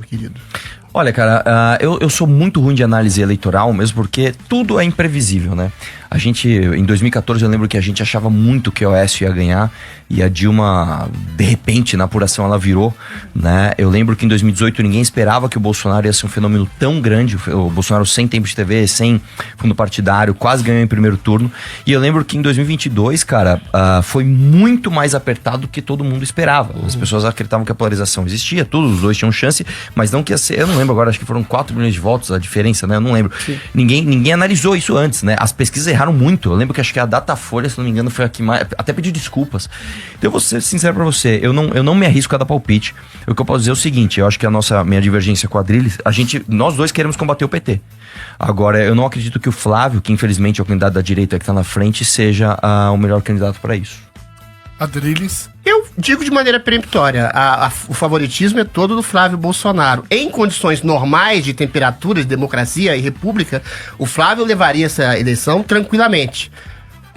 querido? Olha, cara, eu sou muito ruim de análise eleitoral, mesmo porque tudo é imprevisível, né? A gente, em 2014, eu lembro que a gente achava muito que o Aécio ia ganhar e a Dilma, de repente, na apuração, ela virou, né? Eu lembro que em 2018 ninguém esperava que o Bolsonaro ia ser um fenômeno tão grande. O Bolsonaro sem tempo de TV, sem fundo partidário, quase ganhou em primeiro turno. E eu lembro que em 2022, cara, foi muito mais apertado do que todo mundo esperava. As pessoas acreditavam que a polarização existia, todos os dois tinham chance, mas não que ia ser, eu não lembro agora, acho que foram 4 milhões de votos a diferença, né? Eu não lembro. Ninguém analisou isso antes, né? As pesquisas erraram muito. Eu lembro que acho que a Datafolha, se não me engano, foi a que mais, até pediu desculpas. Então eu vou ser sincero pra você, eu não me arrisco a dar palpite. O que eu posso dizer é o seguinte, eu acho que minha divergência com a Adrilles, nós dois queremos combater o PT. Agora, eu não acredito que o Flávio, que infelizmente é o candidato da direita que tá na frente, seja o melhor candidato pra isso. Adrilles? Eu digo de maneira peremptória, o favoritismo é todo do Flávio Bolsonaro. Em condições normais de temperatura, de democracia e república, o Flávio levaria essa eleição tranquilamente.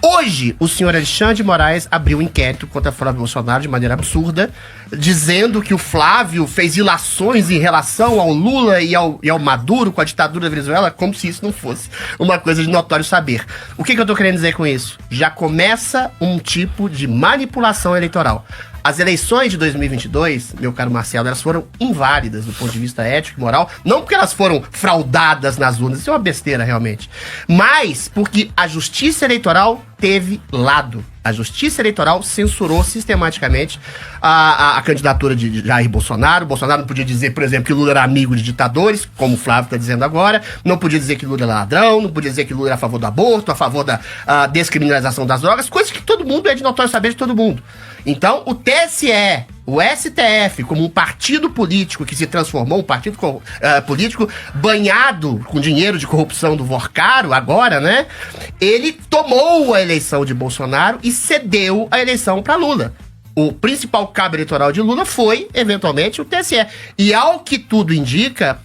Hoje, o senhor Alexandre de Moraes abriu um inquérito contra Flávio Bolsonaro de maneira absurda, dizendo que o Flávio fez ilações em relação ao Lula e ao Maduro com a ditadura da Venezuela, como se isso não fosse uma coisa de notório saber. O que eu tô querendo dizer com isso? Já começa um tipo de manipulação eleitoral. As eleições de 2022, meu caro Marcelo, elas foram inválidas do ponto de vista ético e moral, não porque elas foram fraudadas nas urnas, isso é uma besteira realmente, mas porque a justiça eleitoral teve lado. A justiça eleitoral censurou sistematicamente a candidatura de Jair Bolsonaro. Bolsonaro não podia dizer, por exemplo, que Lula era amigo de ditadores, como o Flávio está dizendo agora. Não podia dizer que Lula era ladrão, não podia dizer que Lula era a favor do aborto, a favor da descriminalização das drogas, coisas que todo mundo é de notório saber de todo mundo. Então, o TSE, o STF, como um partido político que se transformou, um partido político banhado com dinheiro de corrupção do Vorcaro, agora, né? Ele tomou a eleição de Bolsonaro e cedeu a eleição para Lula. O principal cabo eleitoral de Lula foi, eventualmente, o TSE. E ao que tudo indica...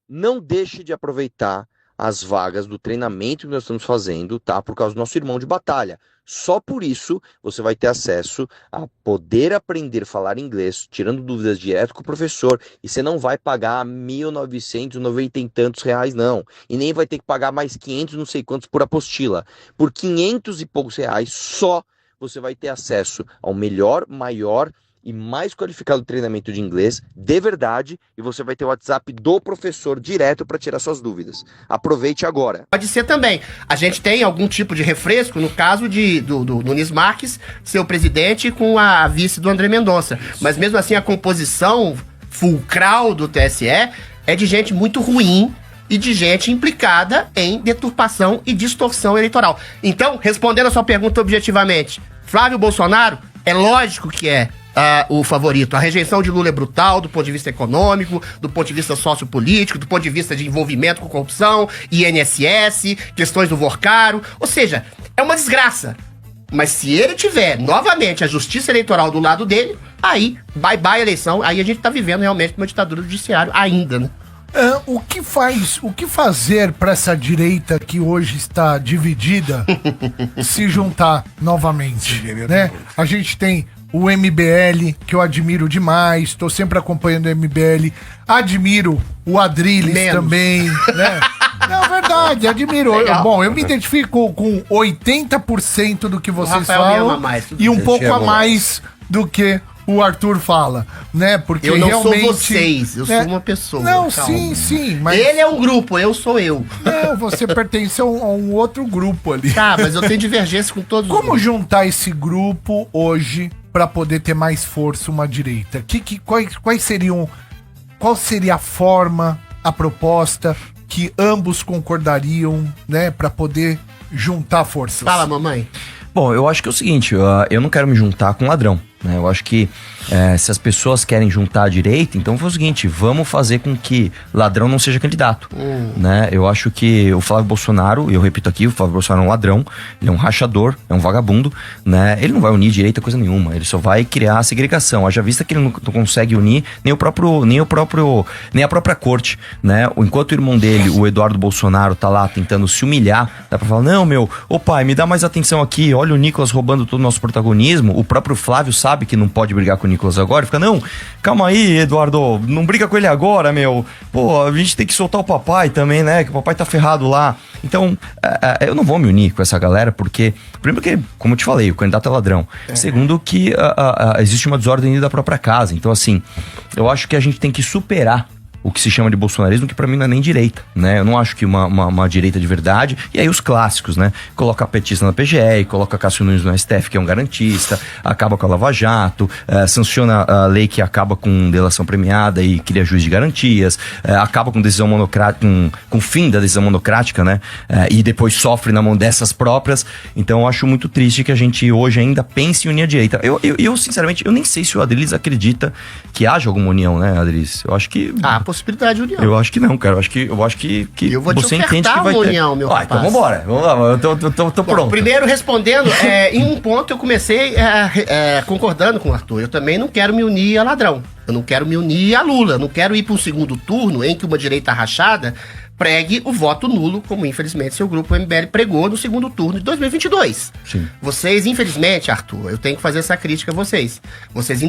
Não deixe de aproveitar as vagas do treinamento que nós estamos fazendo, tá? Por causa do nosso irmão de batalha. Só por isso você vai ter acesso a poder aprender a falar inglês, tirando dúvidas direto com o professor, e você não vai pagar 1.990 e tantos reais, não. E nem vai ter que pagar mais 500 não sei quantos por apostila. Por 500 e poucos reais só você vai ter acesso ao melhor, maior e mais qualificado treinamento de inglês de verdade, e você vai ter o WhatsApp do professor direto para tirar suas dúvidas. Aproveite agora. Pode ser também. A gente tem algum tipo de refresco no caso do Nunes Marques ser o presidente com a vice do André Mendonça. Mas mesmo assim a composição fulcral do TSE é de gente muito ruim e de gente implicada em deturpação e distorção eleitoral. Então, respondendo a sua pergunta objetivamente, Flávio Bolsonaro, é lógico que é o favorito. A rejeição de Lula é brutal do ponto de vista econômico, do ponto de vista sociopolítico, do ponto de vista de envolvimento com corrupção, INSS, questões do Vorcaro. Ou seja, é uma desgraça. Mas se ele tiver, novamente, a justiça eleitoral do lado dele, aí, bye-bye eleição, aí a gente tá vivendo realmente uma ditadura do judiciário ainda, né? O que fazer para essa direita que hoje está dividida se juntar novamente, né? A gente tem o MBL, que eu admiro demais, estou sempre acompanhando o MBL, admiro o Adrilles também, né? Não, verdade, admiro. Bom, eu me identifico com 80% do que vocês falam e um pouco a mais do que o Arthur fala, né? Porque eu não realmente sou vocês, eu sou uma pessoa. Não, calma. sim, mas... Ele é um grupo, eu sou eu. Não, você pertence a um outro grupo ali. Tá, mas eu tenho divergência com todos os Como juntar esse grupo hoje para poder ter mais força uma direita? Qual seria a forma, a proposta que ambos concordariam, né, para poder juntar forças? Fala, mamãe. Bom, eu acho que é o seguinte, eu não quero me juntar com ladrão, né? Eu acho que se as pessoas querem juntar a direita, então foi o seguinte, vamos fazer com que ladrão não seja candidato, né? Eu acho que o Flávio Bolsonaro, e eu repito aqui, o Flávio Bolsonaro é um ladrão, ele é um rachador, é um vagabundo, né? Ele não vai unir direita coisa nenhuma, ele só vai criar a segregação. Haja vista que ele não consegue unir nem a própria corte, né? Enquanto o irmão dele, o Eduardo Bolsonaro, tá lá tentando se humilhar, dá pra falar, não, ô pai, me dá mais atenção aqui, olha o Nicolas roubando todo o nosso protagonismo. O próprio Flávio sabe sabe que não pode brigar com o Nicolas agora, fica, não, calma aí, Eduardo, não briga com ele agora, meu. Pô, a gente tem que soltar o papai também, né? Que o papai tá ferrado lá. Então, eu não vou me unir com essa galera, porque, primeiro que, como eu te falei, o candidato é ladrão. Segundo que existe uma desordem da própria casa. Então, assim, eu acho que a gente tem que superar o que se chama de bolsonarismo, que pra mim não é nem direita, né? Eu não acho que uma direita de verdade. E aí os clássicos, né? Coloca a petista na PGR, coloca Cássio Nunes no STF, que é um garantista, acaba com a Lava Jato, sanciona a lei que acaba com delação premiada e cria juiz de garantias, acaba com decisão monocrática, com o fim da decisão monocrática, né? E depois sofre na mão dessas próprias. Então eu acho muito triste que a gente hoje ainda pense em unir a direita. Eu sinceramente, eu nem sei se o Adriles acredita que haja alguma união, né, Adriles? Eu acho que... possibilidade de união. Eu acho que não, cara. Eu acho que eu vou você te entende que vai uma ter. união, meu rapaz. Então vambora. Vamos lá, eu tô pronto. Primeiro, respondendo, em um ponto eu comecei concordando com o Arthur. Eu também não quero me unir a ladrão. Eu não quero me unir a Lula. Eu não quero ir para um segundo turno em que uma direita rachada pregue o voto nulo, como infelizmente seu grupo MBL pregou no segundo turno de 2022. Sim. Vocês, infelizmente, Arthur, eu tenho que fazer essa crítica a vocês. Vocês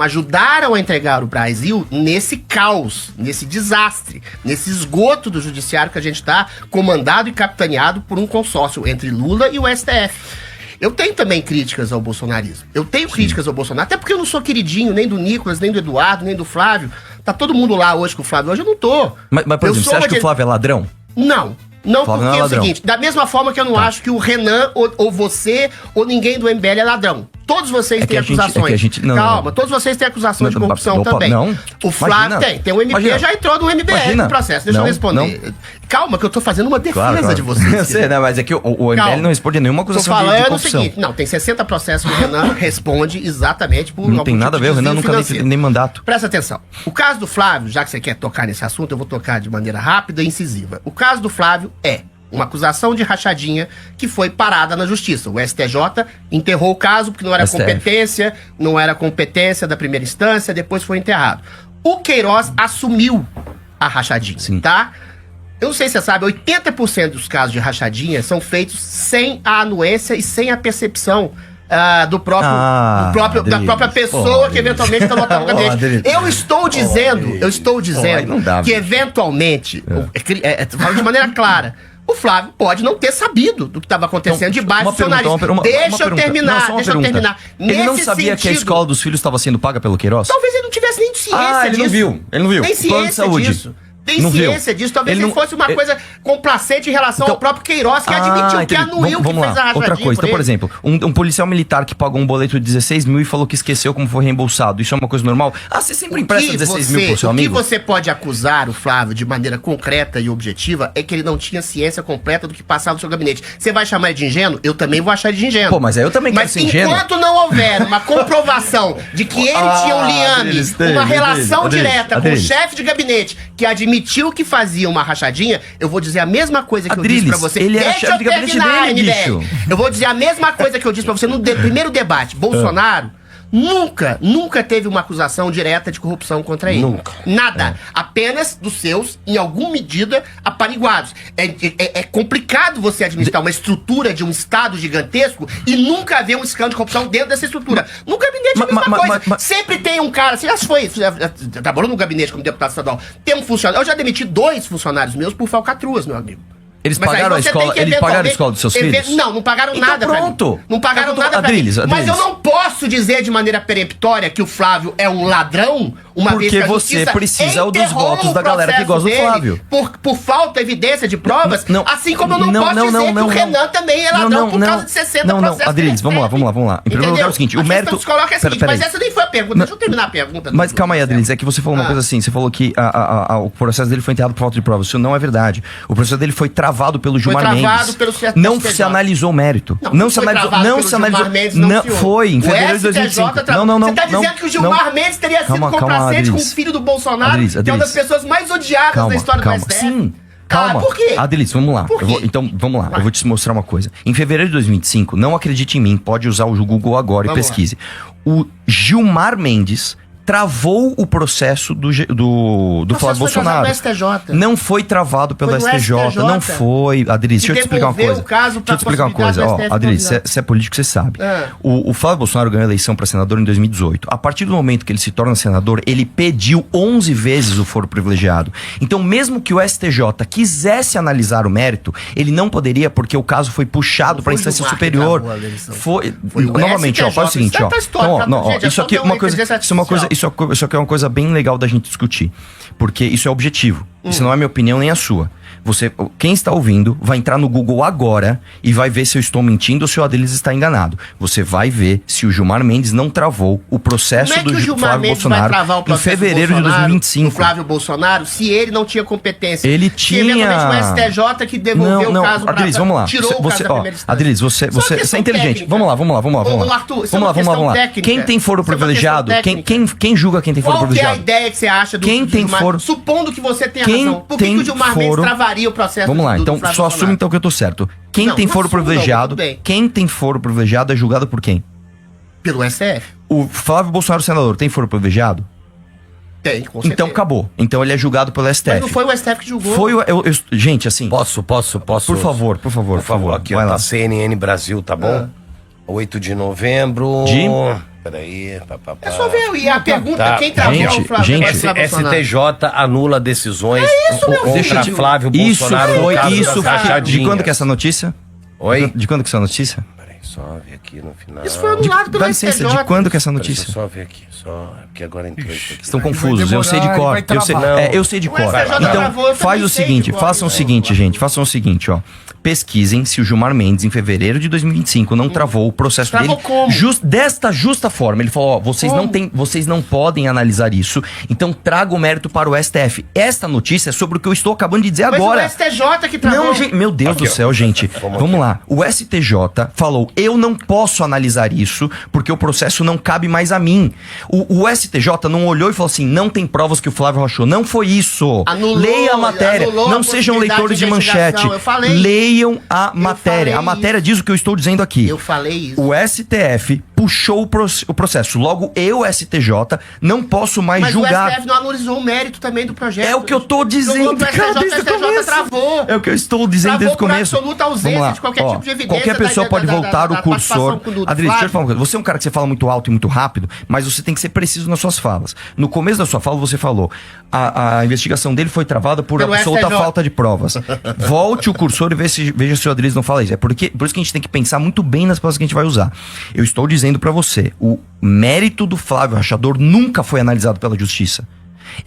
ajudaram a entregar o Brasil nesse caos, nesse desastre, nesse esgoto do judiciário que a gente está comandado e capitaneado por um consórcio entre Lula e o STF. Eu tenho também críticas ao bolsonarismo. Eu tenho críticas ao Bolsonaro, até porque eu não sou queridinho nem do Nicolas, nem do Eduardo, nem do Flávio. Tá todo mundo lá hoje com o Flávio. Hoje eu não tô. Mas por exemplo, você acha que o Flávio é ladrão? Não. Não, Flávio porque não é é o seguinte, da mesma forma que eu não acho que o Renan, ou você, ou ninguém do MBL é ladrão. Todos vocês têm acusações. Calma, todos vocês têm acusações de corrupção também. Não. O Flávio tem. O MP já entrou no MBL no processo. Deixa eu responder. Não. Calma, que eu tô fazendo uma defesa de vocês. Eu sei, né? Mas é que o MBL não responde a nenhuma acusação de corrupção. O seguinte, não, tem 60 processos que o Renan responde exatamente por... Não tem nada a ver, o Renan nunca nem mandato. Presta atenção. O caso do Flávio, já que você quer tocar nesse assunto, eu vou tocar de maneira rápida e incisiva. O caso do Flávio é uma acusação de rachadinha que foi parada na justiça. O STJ enterrou o caso porque não era competência da primeira instância, depois foi enterrado. O Queiroz assumiu a rachadinha, tá? Eu não sei se você sabe, 80% dos casos de rachadinha são feitos sem a anuência e sem a percepção da própria pessoa que eventualmente está lotando o gabinete. Eu estou dizendo que eventualmente, falando de maneira clara, o Flávio pode não ter sabido do que estava acontecendo debaixo do seu nariz. Deixa eu terminar. Ele não sabia que a escola dos filhos estava sendo paga pelo Queiroz? Talvez ele não tivesse nem ciência disso. Ele não viu. Nem ciência disso. Tem ciência disso. Talvez ele fosse uma coisa complacente em relação ao próprio Queiroz, que admitiu que anuiu que fez a rachadinha. Outra coisa, então, por exemplo, um policial militar que pagou um boleto de 16 mil e falou que esqueceu como foi reembolsado. Isso é uma coisa normal? Você sempre empresta 16 mil pro seu amigo? O que você pode acusar o Flávio de maneira concreta e objetiva é que ele não tinha ciência completa do que passava no seu gabinete. Você vai chamar ele de ingênuo? Eu também vou achar ele de ingênuo. Pô, mas aí eu também quero ser ingênuo. Mas enquanto não houver uma comprovação de que ele tinha um liame, uma relação direta com o chefe de gabinete que admitiu que fazia uma rachadinha, eu vou dizer a mesma coisa que eu disse pra você. Ele era chefe de gabinete dele, bicho. Eu vou dizer a mesma coisa que eu disse pra você no primeiro debate. Bolsonaro nunca teve uma acusação direta de corrupção contra ele. Nunca. Nada. Apenas dos seus, em alguma medida, apaniguados. É complicado você administrar uma estrutura de um Estado gigantesco e nunca haver um escândalo de corrupção dentro dessa estrutura. No gabinete é a mesma coisa. Sempre tem um cara, você já trabalhou no gabinete como deputado estadual, tem um funcionário. Eu já demiti 2 funcionários meus por falcatruas, meu amigo. Eles pagaram a escola dos seus filhos? Não pagaram então nada pronto. Não pagaram nada pra mim. Mas eu não posso dizer de maneira peremptória que o Flávio é um ladrão, uma vez que a você precisa dos votos da galera que gosta do Flávio. Por falta de evidência de provas, assim como eu não posso dizer que o Renan também é ladrão por causa de 60 processos. Adriles, vamos lá. Em primeiro lugar é o seguinte, o mérito... Mas essa nem foi a pergunta, deixa eu terminar a pergunta. Mas calma aí, Adriles, é que você falou uma coisa assim, você falou que o processo dele foi enterrado por falta de provas. Isso não é verdade. O processo dele foi travado pelo Gilmar Mendes. Não se analisou o mérito. Não se analisou. Não foi, em fevereiro de 2005. Não. Você tá dizendo que o Gilmar Mendes teria sido complacente com o filho do Bolsonaro, que é uma das pessoas mais odiadas da história do STF? Sim. Calma. Por quê? Adriles, vamos lá. Então, vamos lá. Eu vou te mostrar uma coisa. Em fevereiro de 2025, não acredite em mim, pode usar o Google agora e pesquise. O Gilmar Mendes travou o processo do Flávio Bolsonaro. No STJ. Não foi travado pelo Foi no STJ, STJ. não foi. Adriles, deixa eu te explicar uma devolveu coisa. o caso pra Deixa eu te explicar uma coisa. possibilidade Ó, do Adriles, STF você é político, você sabe. É. O Flávio Bolsonaro ganhou a eleição para senador em 2018. A partir do momento que ele se torna senador, ele pediu 11 vezes o foro privilegiado. Então, mesmo que o STJ quisesse analisar o mérito, ele não poderia, porque o caso foi puxado para a instância Gilmar que superior. travou a eleição. Foi Foi o novamente, ó, STJ. faz o seguinte, ó. Isso tá histórico, Então, ó, não, ó, gente, é isso só aqui é dar uma uma coisa, inteligência isso aqui é uma coisa bem legal da gente discutir, porque isso é objetivo. Isso não é minha opinião nem a sua. Quem está ouvindo vai entrar no Google agora e vai ver se eu estou mentindo ou se o Adriles está enganado. Você vai ver se o Gilmar Mendes não travou o processo Como é que do o Gilmar Flávio Mendes vai Bolsonaro travar o em processo fevereiro do de Bolsonaro, 2025. do Flávio Bolsonaro, se ele não tinha competência? Ele Se tinha. eventualmente o STJ que devolveu o caso Adriles, vamos lá. tirou o caso da primeira instância. Adriles, você Isso é uma é questão inteligente. técnica. Vamos lá. Ô, Arthur, isso é uma questão técnica. Quem tem foro Isso é uma privilegiado? questão técnica. Quem julga quem tem foro Qual que é a privilegiado? ideia que você acha do Quem do tem Gilmar? foro- Supondo que você tenha Quem razão. Por que tem o Gilmar Mendes foro- travaria o processo Vamos lá, do então Flávio só Bolsonaro? assume então que eu tô certo. Quem Não, tem não foro assumo, não, privilegiado, tudo bem. quem tem foro privilegiado é julgado por quem? Pelo STF? O Flávio Bolsonaro, senador, tem foro privilegiado? Tem, com certeza. Então acabou. Então ele é julgado pelo STF. Mas não foi o STF que julgou. Foi gente, assim. Posso? Por favor. Aqui, Vai ó, lá. tá CNN Brasil, tá bom? 8 de novembro. De? Peraí. É só ver. E a pergunta, Tá. quem travou Gente, o Flávio gente, Bolsonaro? STJ anula decisões Deixa contra eu te- Flávio Isso Bolsonaro no foi. caso Isso das foi. De rachadinhas. quando que é essa notícia? Oi? De quando que é essa notícia? Peraí, só ver aqui no final. Isso foi anulado pelo Dá licença, STJ. de quando que é essa Peraí, deixa eu notícia? só ver aqui. Porque agora entrou isso aqui. Estão Vai confusos, eu sei de demorar, cor. ele vai Eu sei, travar. eu sei de O cor. STJ Então, travou, eu faz também o sei seguinte, de cor. façam o seguinte, gente. Façam o seguinte, ó. Pesquisem se o Gilmar Mendes, em fevereiro de 2025, não travou o processo Travou dele como? desta justa forma. Ele falou, ó, vocês não podem analisar isso, então traga o mérito para o STF. Esta notícia é sobre o que eu estou acabando de dizer Mas agora. o STJ que travou. Não, gente, meu Deus do céu, gente. Vamos lá. O STJ falou: eu não posso analisar isso porque o processo não cabe mais a mim. O STJ não olhou e falou assim: não tem provas que o Flávio rachou. Não foi isso. Anulou, Leia a matéria. anulou Não a sejam possibilidade leitores de de manchete. investigação. Eu falei. Leiam a matéria. falei A matéria diz o que eu estou dizendo aqui. Eu falei isso. O STF puxou o processo. Logo, eu, STJ, não posso mais Mas julgar. o STF não analisou o mérito também do projeto. É o que eu tô dizendo, Jogou pro cara, STJ, desde o o STJ começo. travou. É o que eu estou dizendo Travou desde o por começo. absoluta ausência Vamos lá. de qualquer tipo de evidência Qualquer pessoa da- pode da- voltar da o cursor. participação do Adriles, deixa eu Flávio. falar uma coisa. Você é um cara que você fala muito alto e muito rápido, mas você tem que ser preciso nas suas falas. No começo da sua fala, você falou: a investigação dele foi travada por Pelo absoluta STJ. falta de provas. Volte o cursor e veja se o Adriles não fala isso. Por isso que a gente tem que pensar muito bem nas palavras que a gente vai usar. Eu estou dizendo pra você: o mérito do Flávio Rachador nunca foi analisado pela justiça.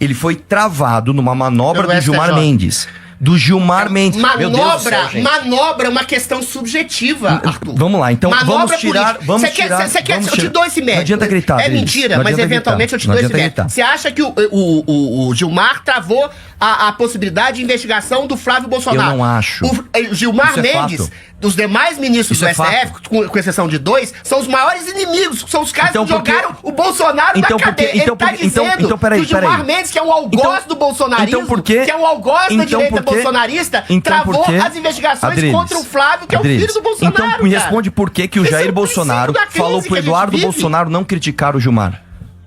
Ele foi travado numa manobra Pelo do Gilmar STJ. Mendes. Do Gilmar Mendes. Meu Deus do céu, gente. Manobra é uma questão subjetiva, Arthur. Vamos lá, então Manobra vamos tirar. política. Vamos Você quer, tirar. você quer, vamos eu te tirar. dou esse mérito. Não adianta gritar. É Adriles. mentira, Não mas adianta eventualmente gritar. eu te Não dou esse adianta mérito. gritar. Você acha que o Gilmar travou a possibilidade de investigação do Flávio Bolsonaro? Eu não acho. O Gilmar Isso é Mendes, fato. dos demais ministros Isso do é STF, com exceção de 2, são os maiores inimigos. São os caras Então, que por que- jogaram o Bolsonaro Então, na por que- cadeia. então, Ele tá por que- então, dizendo peraí, que o Gilmar peraí. Mendes, que é um algoz Então- do bolsonarismo, então por quê? que é um algoz da Então direita por quê? bolsonarista, Então por travou quê? as investigações Adriles, contra o Flávio, que é o Adriles, filho do Bolsonaro. Então me cara. responde por que que o Esse é Jair o Bolsonaro princípio da crise falou que pro a gente Eduardo vive. Bolsonaro não criticar o Gilmar.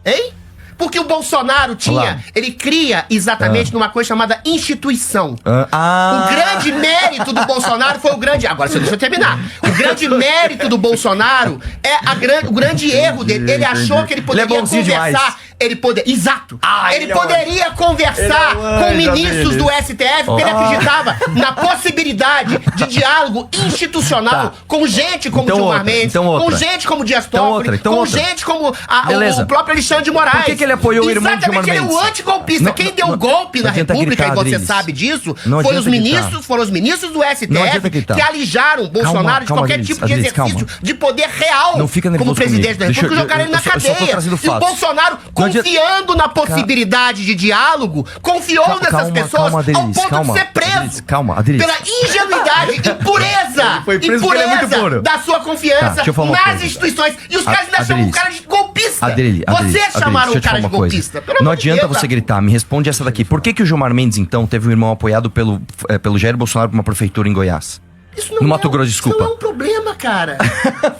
Hein? Porque o Bolsonaro Olá. ele cria exatamente numa coisa chamada instituição. Ah. O grande mérito do Bolsonaro foi o grande... Agora, deixa eu terminar. O grande mérito do Bolsonaro é o grande erro dele. Ele achou que ele poderia Ele é bonzinho conversar... demais. Exato. Ele ele é poderia conversar Ele é um com anjo, ministros do Adriles. STF, porque ele acreditava na possibilidade de diálogo institucional Tá. com gente como Então Gilmar outra, Mendes, então com outra. gente como Dias Então Toffoli, outra, então com outra. gente como Beleza. o próprio Alexandre de Moraes. Por que ele apoiou o irmão de Gilmar Exatamente, ele é Mendes? o antigolpista. Não, Quem não, deu o não, golpe não na adianta República, gritar, e você Adriles. sabe disso, Não foram adianta os ministros do Não STF adianta gritar. que alijaram Bolsonaro de calma, qualquer Adriles, tipo de Adriles, exercício calma. de poder real Não fica nervoso como presidente comigo. da Deixa eu- República, jogaram ele na eu só tô cadeia. trazendo E o fatos. Bolsonaro, Não adianta- confiando na possibilidade de diálogo, confiou nessas pessoas calma, Adriles, ao ponto calma, de ser preso. Adriles, calma, Adriles. Pela ingenuidade e pureza, Ele foi preso porque ele é muito puro. da sua Tá, confiança deixa eu falar uma nas coisa. instituições. E os caras ainda chamam o Adriles. cara de golpista. Adriles, Vocês chamaram deixa eu o te cara falar de uma coisa. golpista. Pelo Não amor de adianta Deus, você gritar, me responde essa daqui. Por que que o Gilmar Mendes, então, teve um irmão apoiado pelo Jair Bolsonaro pra uma prefeitura em Goiás? Isso não No é Mato um- Grosso, Isso não desculpa. é um problema, cara.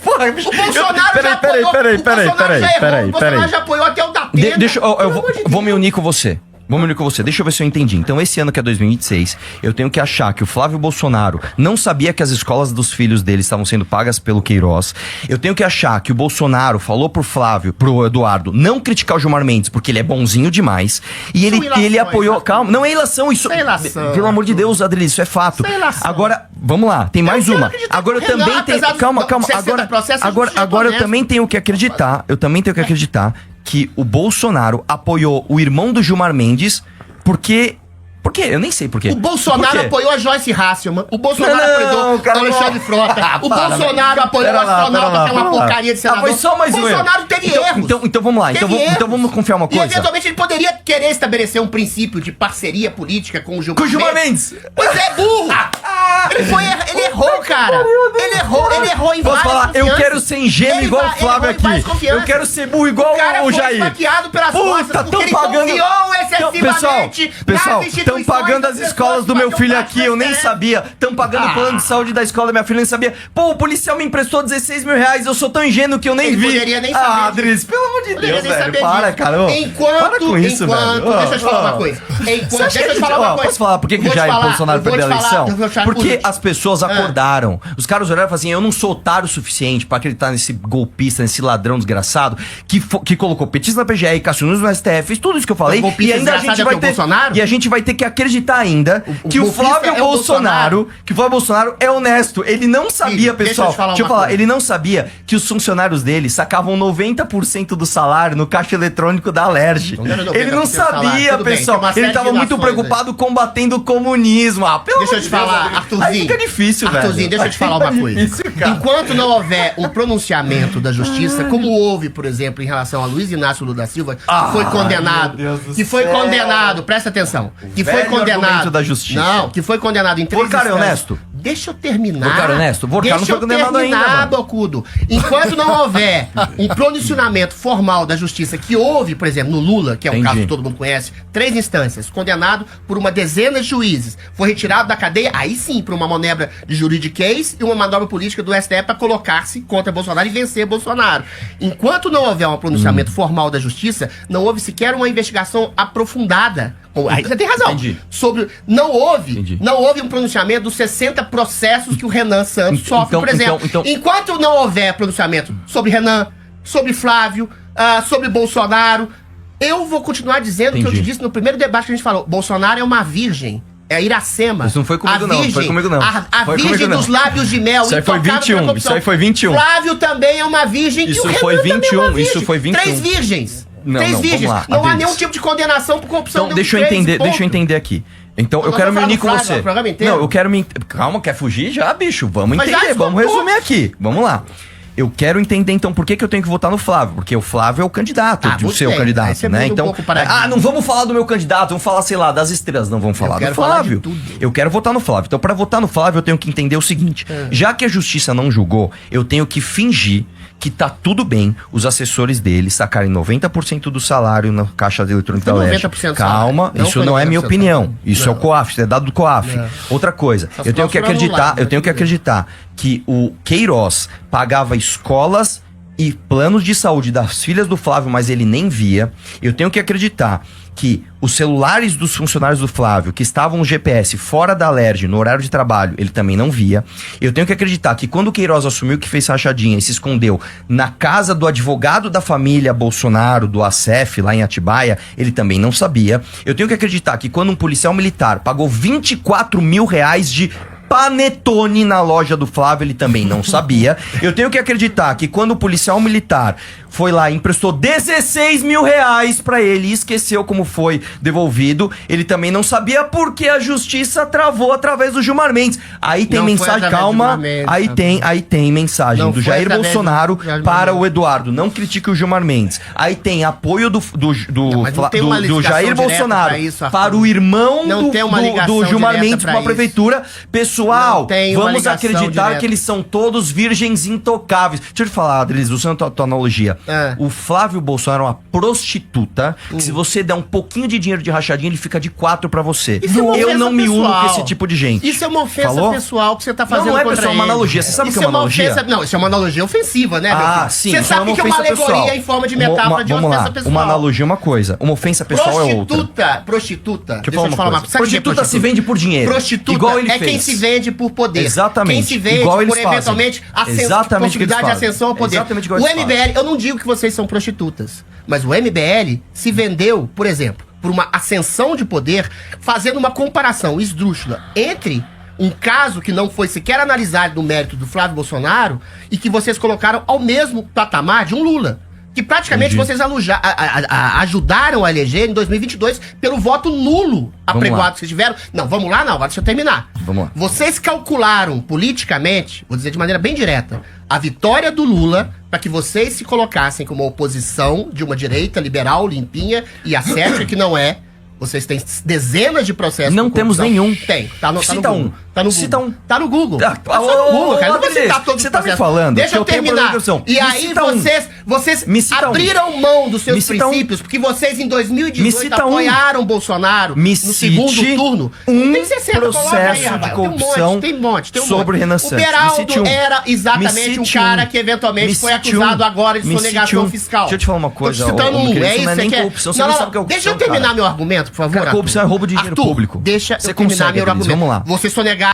Porra, O Bolsonaro já apoiou. O Bolsonaro já apoiou até o Datena. Deixa eu Pelo vou, amor de vou me Deus. unir com você. Vou me unir com você. Deixa eu ver se eu entendi. Então, esse ano que é 2026, eu tenho que achar que o Flávio Bolsonaro não sabia que as escolas dos filhos dele estavam sendo pagas pelo Queiroz. Eu tenho que achar que o Bolsonaro falou pro Flávio, pro Eduardo, não criticar o Gilmar Mendes, porque ele é bonzinho demais. E ele, São ilações, ele apoiou. Arthur. Calma, não é ilação, isso. Isso é ilação, Pelo amor de Arthur. Deus, Adriles, isso é fato. Isso é ilação. Agora, vamos lá, tem mais quero uma. acreditar Agora eu no Renan, também tenho. apesar dos Calma. 60 processos, Agora eu eu honesto. também tenho que acreditar. Eu também tenho que acreditar que o Bolsonaro apoiou o irmão do Gilmar Mendes. Porque. Por quê? Eu nem sei por quê. O Bolsonaro Por quê? apoiou a Joyce Hasselman. O Bolsonaro Não, apoiou cara, o Alexandre não. Frota. Ah, O para, Bolsonaro velho. apoiou o Pera lá, astronauta, pera lá, que é uma pera lá. porcaria de senador. Ah, foi só mais um Bolsonaro erro. teve Então- erros. então vamos lá. Então Teve vamos- então erros. vamos confiar uma E coisa. eventualmente ele poderia querer estabelecer um princípio de parceria política com o Gilmar Com o Gilmar Mendes. Pois é, burro. Ele errou, cara. Ele errou em Posso várias falar? Eu confianças. quero ser ingênuo Ele igual vai- o Flávio ele errou em várias aqui. confianças. Eu quero ser burro igual O cara o foi Jair. esfaqueado pelas Puta, costas porque tão ele pagando. confiou excessivamente Pessoal, nas estão instituições pagando das as pessoas escolas do que meu fazem filho parte aqui, do eu nem STF. sabia. Estão pagando o plano de saúde da escola da minha filha, eu nem sabia. Pô, o policial me emprestou 16 mil reais, eu sou tão ingênuo que eu nem Ele vi. poderia nem saber Ah, disso. Adris, pelo amor de Poderia Deus, nem velho. saber Para, disso. cara. Ô, para com isso, velho. Deixa eu te falar uma coisa. Deixa eu te falar uma coisa. Posso falar por que Vou o te Jair falar, Bolsonaro eu vou perdeu a te falar, eleição? eu vou te falar Porque por isso. as pessoas acordaram. Os caras olharam e falaram assim, eu não sou otário o suficiente pra acreditar nesse golpista, nesse ladrão desgraçado, que colocou petista na PGR, Cássio Nunes no STF, fez tudo isso que eu falei. O golpista E ainda a desgraçado gente é vai que é o ter... Bolsonaro? E a gente vai ter que acreditar ainda O que o golpista Flávio é o Bolsonaro, que o Flávio Bolsonaro é honesto. Ele não sabia, Filho, deixa pessoal. eu te falar Deixa eu uma falar, coisa. ele não sabia que os funcionários dele sacavam 90% do salário no caixa eletrônico da Alerj. Então, não, Ele não 90% do salário. sabia, Tudo bem, pessoal. tem uma série Ele tava de muito ilações preocupado combatendo o comunismo. Ah, pelo Deixa eu amor te de Deus, falar, Adriles. Arthurzinho. Aí fica difícil, velho. Arthurzinho, deixa eu te Aí falar fica uma coisa. difícil, cara. Enquanto não houver um pronunciamento da justiça, como houve, por exemplo, em relação a Luiz Inácio Lula da Silva, que foi condenado, meu Deus do que foi céu. condenado, presta atenção, que foi velho argumento condenado da justiça. Não, que foi condenado em 3 Porcaro é honesto? Deixa eu terminar. Porcaro é honesto? Porcaro não Deixa foi condenado eu terminar, ainda, mano. Bocudo. Enquanto não houver um pronunciamento formal da justiça que houve, por exemplo, no Lula, que é um Entendi. caso que todo mundo conhece, 3 instâncias, condenado por uma dezena de juízes, foi retirado da cadeia, aí sim, por uma manobra de juridiquês e uma manobra política do STF para colocar-se contra Bolsonaro e vencer Bolsonaro. Enquanto não houver um pronunciamento formal da justiça, não houve sequer uma investigação aprofundada. Aí você tem razão. Entendi. Não houve Entendi. um pronunciamento dos 60 processos que o Renan Santos sofre, Então- por exemplo. então- Enquanto não houver pronunciamento sobre Renan, sobre Flávio, sobre Bolsonaro, eu vou continuar dizendo o que eu Entendi. te disse no primeiro debate que a gente falou. Bolsonaro é uma virgem. É Iracema. Isso não foi comigo, A não. virgem, Foi comigo, não. A Foi virgem comigo, não. dos lábios de mel. Isso aí foi intocável 21, pela corrupção. isso aí foi 21. Flávio também é uma virgem. e Isso o Renan foi também é uma 21, virgem. isso foi 21. 3 virgens. Não, 3 não, virgens. vamos lá, Não há Adriles. nenhum tipo de condenação por corrupção. Então, nenhum deixa eu três, entender, ponto. deixa eu entender aqui. Então, eu Nós quero me vamos unir falar com do Flávio você. o programa inteiro? Não, eu quero me... Calma, quer fugir já, bicho? Vamos Mas já entender, vamos esgotou. resumir aqui. Vamos lá. Eu quero entender, então, por que eu tenho que votar no Flávio? Porque o Flávio é o candidato, Ah, o muito seu bem. Aí candidato, você né? muda um Então, pouco o paradigma. não vamos falar do meu candidato, vamos falar, sei lá, das estrelas. Não, vamos falar do quero falar de Flávio. tudo. Eu quero votar no Flávio. Então, pra votar no Flávio, eu tenho que entender o seguinte. Já que a justiça não julgou, eu tenho que fingir que tá tudo bem os assessores dele sacarem 90% do salário na caixa eletrônica da Foi Leste. 90% do Calma, salário. Não isso foi não é minha 90% do opinião. salário. Isso é o Não. COAF, isso é dado do COAF. Não. Outra coisa, Essas eu tenho que cláusulas acreditar, anuladas, eu tenho que tudo bem. acreditar que o Queiroz pagava escolas e planos de saúde das filhas do Flávio, mas ele nem via. Eu tenho que acreditar que os celulares dos funcionários do Flávio, que estavam no GPS fora da Alerj, no horário de trabalho, ele também não via. Eu tenho que acreditar que quando o Queiroz assumiu que fez rachadinha e se escondeu na casa do advogado da família Bolsonaro, do ACF, lá em Atibaia, ele também não sabia. Eu tenho que acreditar que quando um policial militar pagou 24 mil reais de panetone na loja do Flávio, ele também não sabia. Eu tenho que acreditar que quando o policial militar foi lá e emprestou 16 mil reais pra ele e esqueceu como foi devolvido, ele também não sabia porque a justiça travou através do Gilmar Mendes. Aí tem Não foi mensagem, através do calma, Gilmar Mendes, aí tem mensagem Não do foi Jair através Bolsonaro do Gilmar para Mendes. o Eduardo, não critique o Gilmar Mendes. Aí tem apoio do mas não tem uma do ligação Jair direta Bolsonaro pra isso, Arthur. para o irmão Não tem uma do ligação Gilmar direta Mendes pra com a isso. prefeitura. Pessoal, Não tem uma vamos ligação acreditar direta. que eles são todos virgens intocáveis. Deixa eu te falar, Adriles, usando a tua analogia. O Flávio Bolsonaro é uma prostituta, que se você der um pouquinho de dinheiro de rachadinha, ele fica de 4 pra você. Isso é uma Eu ofensa não me uno pessoal. com esse tipo de gente. Isso é uma ofensa Falou? pessoal que você tá fazendo Não é, contra pessoal, é uma ele. analogia. Você sabe o Isso que é uma analogia? Não, isso é uma analogia ofensiva, né, meu Ah, filho? sim. Você isso sabe que é uma ofensa alegoria pessoal. em forma de metáfora de Vamos ofensa lá. pessoal. Uma analogia é uma coisa, uma ofensa pessoal é outra. Prostituta. Deixa eu falar uma coisa. Sabe o que é Prostituta se vende por dinheiro. Prostituta igual ele é fez. quem se vende por poder. Exatamente. Quem se vende Igual eles por fazem. eventualmente Exatamente o que eles possibilidade de fazem. ascensão ao poder. Exatamente igual O eles MBL, eu não digo que vocês são prostitutas, mas o MBL se vendeu, por exemplo, por uma ascensão de poder, fazendo uma comparação esdrúxula entre um caso que não foi sequer analisado no mérito do Flávio Bolsonaro e que vocês colocaram ao mesmo patamar de um Lula. Que praticamente vocês ajudaram a eleger em 2022 pelo voto nulo apregoado que vocês tiveram. Não, vamos lá, não, agora deixa eu terminar. Vamos lá. Vocês calcularam politicamente, vou dizer de maneira bem direta, a vitória do Lula para que vocês se colocassem como oposição de uma direita liberal, limpinha e ascética, que não é. Vocês têm dezenas de processos. Não por temos corrupção. nenhum. Tem. Tá no Cita Google. um. Tá no Cita Google. um. Tá no Google. Ah, Tá só no Google, cara. Eu não vou Adriles, citar todos você os tá me processos. falando Deixa que eu eu tenho terminar. programação. E Me aí cita um. vocês Me cita um. abriram mão dos seus Me cita um. princípios, porque vocês em Me 2018 cita um. apoiaram Bolsonaro Me no cite segundo turno. um Tem 60, coloca processo de rapaz. corrupção Tem um monte. sobre o Renan O Santos. Me Beraldo cite um. era exatamente Me um cite cara um. que eventualmente Me foi cite acusado um. agora de Me cite sonegação um. fiscal. Deixa eu te falar uma coisa, Tô citando ô, um. meu querido, É isso isso não é que nem quer? corrupção, você não sabe o que é Deixa eu corrupção, terminar cara. meu argumento, por favor. Cara, corrupção é roubo de dinheiro Arthur, público. Deixa Você eu terminar consegue, meu Adriles, argumento. vamos lá. Você sonegar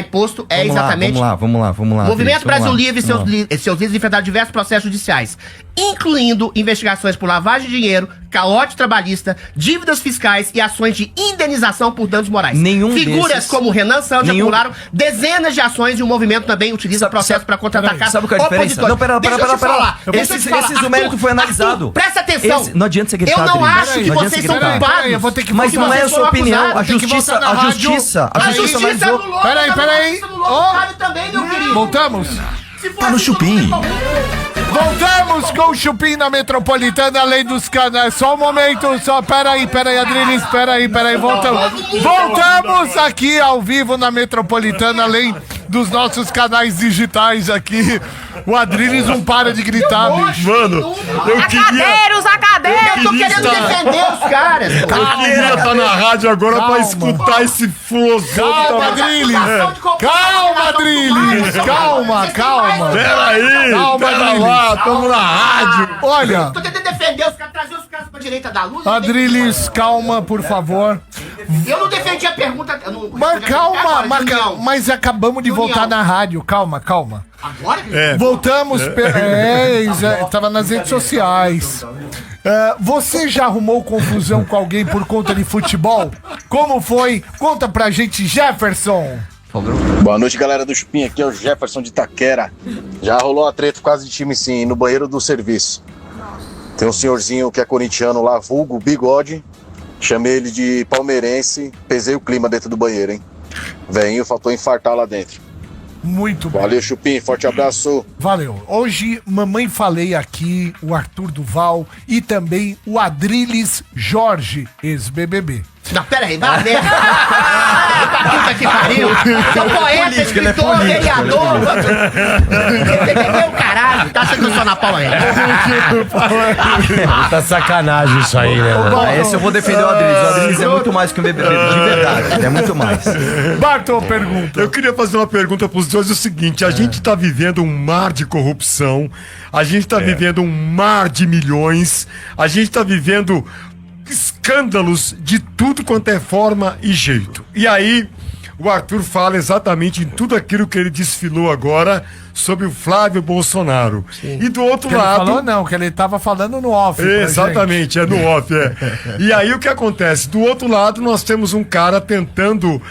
imposto é Vamos lá, exatamente. Vamos lá. Movimento Adriles, Brasil vamos lá. Livre e seus líderes enfrentaram diversos processos judiciais, incluindo investigações por lavagem de dinheiro, calote trabalhista, dívidas fiscais e ações de indenização por danos morais. Nenhum Figuras desses- como Renan Santos nenhum- acumularam dezenas de ações e o movimento também utiliza processo para contra-atacar Sabe qual é a diferença? opositores. Não, pera. Deixa eu te falar. Deixa eu te falar. Esses o mérito foi analisado. Arthur, presta atenção. Não adianta você gritar, Eu não Adriles. acho que Não adianta vocês você são gritar. culpados. Eu vou ter que Mas não é a sua opinião. A tem que justiça voltar na rádio. A justiça analisou. anulou. Peraí. Ó. Também, meu querido. Voltamos? Se for Tá no assim, todo Chupim. mundo Voltamos com o Chupim na Metropolitana, além dos canais. Só um momento, peraí, Adriles, peraí, voltamos aqui ao vivo na Metropolitana, além dos nossos canais digitais aqui. O Adriles não para de gritar, bicho. Mano, eu queria. Os acadeiros! Eu tô querendo defender os caras. pô. Eu queria estar na rádio agora Calma. pra escutar esse filosofo. Calma, Adriles. Calma, Adriles. Calma. Peraí, Calma, pera Adriles. lá, tamo na rádio. Olha, Tô tentando defender os caras, trazer os caras pra direita da luz. Adriles, calma, por favor. Eu não defendi a pergunta. Eu não Mas respondi calma, agora, Julião. mas acabamos de Julião. voltar na rádio. Calma. Agora? Voltamos. Tava nas redes sociais. Você já arrumou confusão com alguém por conta de futebol? Como foi? Conta pra gente, Jefferson. Boa noite, galera do Chupim. Aqui é o Jefferson de Itaquera. Já rolou uma treta quase de time, sim, no banheiro do serviço. Tem um senhorzinho que é corintiano lá, vulgo, bigode. Chamei ele de palmeirense. Pesei o clima dentro do banheiro, hein? Velhinho, faltou infartar lá dentro. Muito bom. Valeu, Chupim. Forte abraço. Valeu. Hoje, mamãe falei aqui, o Arthur Duval e também o Adriles Jorge, ex-BBB. Não, pera aí, vai ver. Puta que pariu. Sou poeta, político, ele é escritor, político, vereador. Meu caralho. Tá achando que eu sou na Paula aí? Tá sacanagem isso aí, né, mano? Esse eu vou defender o Adriles. O Adriles é muito mais que um BBB, de verdade. Ele é muito mais. Bartol pergunta. Eu queria fazer uma pergunta pros dois, é o seguinte, a gente tá vivendo um mar de corrupção, a gente tá vivendo um mar de milhões, a gente tá vivendo escândalos de tudo quanto é forma e jeito. E aí, o Arthur fala exatamente em tudo aquilo que ele desfilou agora sobre o Flávio Bolsonaro. E do outro Que ele lado... falou não, que ele tava falando no off. pra Exatamente, é no off, é. E aí o que acontece? Do outro lado, nós temos um cara tentando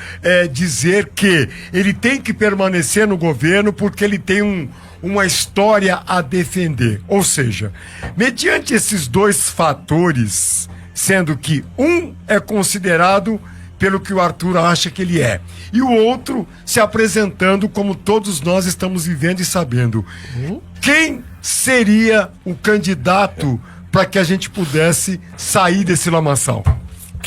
dizer que ele tem que permanecer no governo porque ele tem uma história a defender. Ou seja, mediante esses dois fatores, sendo que um é considerado pelo que o Arthur acha que ele é, e o outro se apresentando como todos nós estamos vivendo e sabendo. Quem seria o candidato para que a gente pudesse sair desse lamaçal?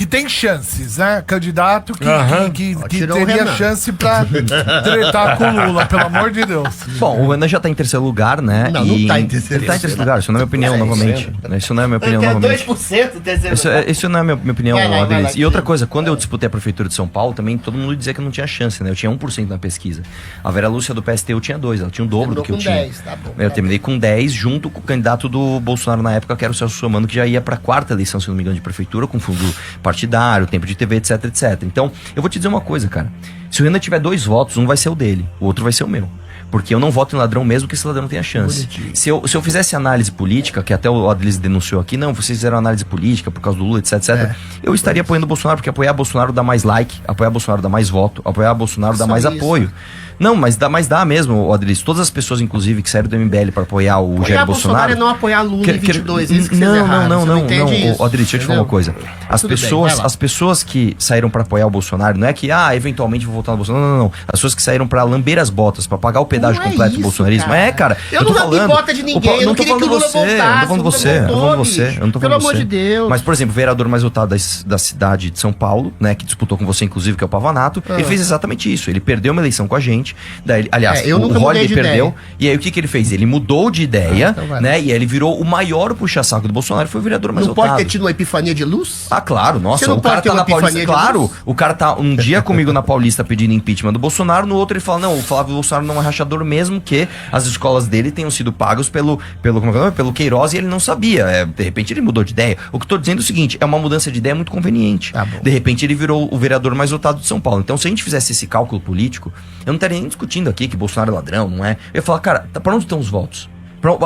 que tem chances, né? Candidato que Tirou o teria Renan. chance pra tretar com o Lula, pelo amor de Deus. Bom, o Renan já tá em terceiro lugar, né? Não, não tá em terceiro. Ele tá em terceiro lugar, isso não é minha opinião, novamente. Isso não é minha opinião, Tem novamente. 2% terceiro. Isso não é minha opinião, Vai lá, Adriles. vai lá. E outra coisa, quando eu disputei a prefeitura de São Paulo, também todo mundo dizia que eu não tinha chance, né? Eu tinha 1% na pesquisa. A Vera Lúcia do PST eu tinha 2%, ela tinha o dobro do que eu com tinha. 10, tá bom. Eu terminei com 10, junto com o candidato do Bolsonaro na época, que era o Celso Russomano, que já ia pra quarta eleição, se não me engano, de prefeitura, com fundo partidário, tempo de TV, etc, etc. Então, eu vou te dizer uma coisa, cara. Se o Renan tiver 2 votos, um vai ser o dele, o outro vai ser o meu. Porque eu não voto em ladrão mesmo que esse ladrão tenha chance. Se eu fizesse análise política, que até o Adriles denunciou aqui, não, vocês fizeram análise política por causa do Lula, etc, etc. Eu estaria apoiando o Bolsonaro, porque apoiar Bolsonaro dá mais like, apoiar Bolsonaro dá mais voto, apoiar Bolsonaro dá Só mais isso. apoio. Não, mas dá mesmo, Adriles. Todas as pessoas, inclusive, que saíram do MBL para apoiar o Apoiar Jair Bolsonaro Bolsonaro... é não apoiar Lula em 22, isso que vocês não, erraram. não, Você não, entende isso, Adriles, deixa eu te falar uma coisa. Tudo bem, vai lá. As pessoas que saíram para apoiar o Bolsonaro, não é que, eventualmente vou votar no Bolsonaro, não. As pessoas que saíram para lamber as botas, para pagar o pedágio Não é completo do isso, bolsonarismo. cara. É, cara. Eu tô não lambi falando. bota de ninguém, eu não tô queria que o falando Lula você, eu não tô falando voltasse, você, o eu não tô Lula falando você, voltou, eu não tô pelo falando amor você. de Deus. Mas, por exemplo, o vereador mais votado da cidade de São Paulo, né, que disputou com você, inclusive, que é o Pavanato, ele fez exatamente isso. Ele perdeu uma eleição com a gente, daí, aliás, eu o nunca mudei Holliday de perdeu, ideia. e aí o que ele fez? Ele mudou de ideia, então vai. né, e aí ele virou o maior puxa-saco do Bolsonaro, foi o vereador mais Não votado. pode ter tido uma epifania de luz? Ah, claro, nossa, Você não o cara pode ter tá uma na Paulista, epifania de claro, luz? o cara tá um dia comigo na Paulista pedindo impeachment do Bolsonaro, no outro ele fala, não, o Flávio Bolsonaro não é rachador mesmo que as escolas dele tenham sido pagas pelo Queiroz e ele não sabia, de repente ele mudou de ideia. O que eu tô dizendo é o seguinte, é uma mudança de ideia muito conveniente. Tá bom. De repente ele virou o vereador mais votado de São Paulo. Então se a gente fizesse esse cálculo político, eu não estaria nem discutindo aqui que Bolsonaro é ladrão, não é? Eu ia falar, cara, pra onde estão os votos?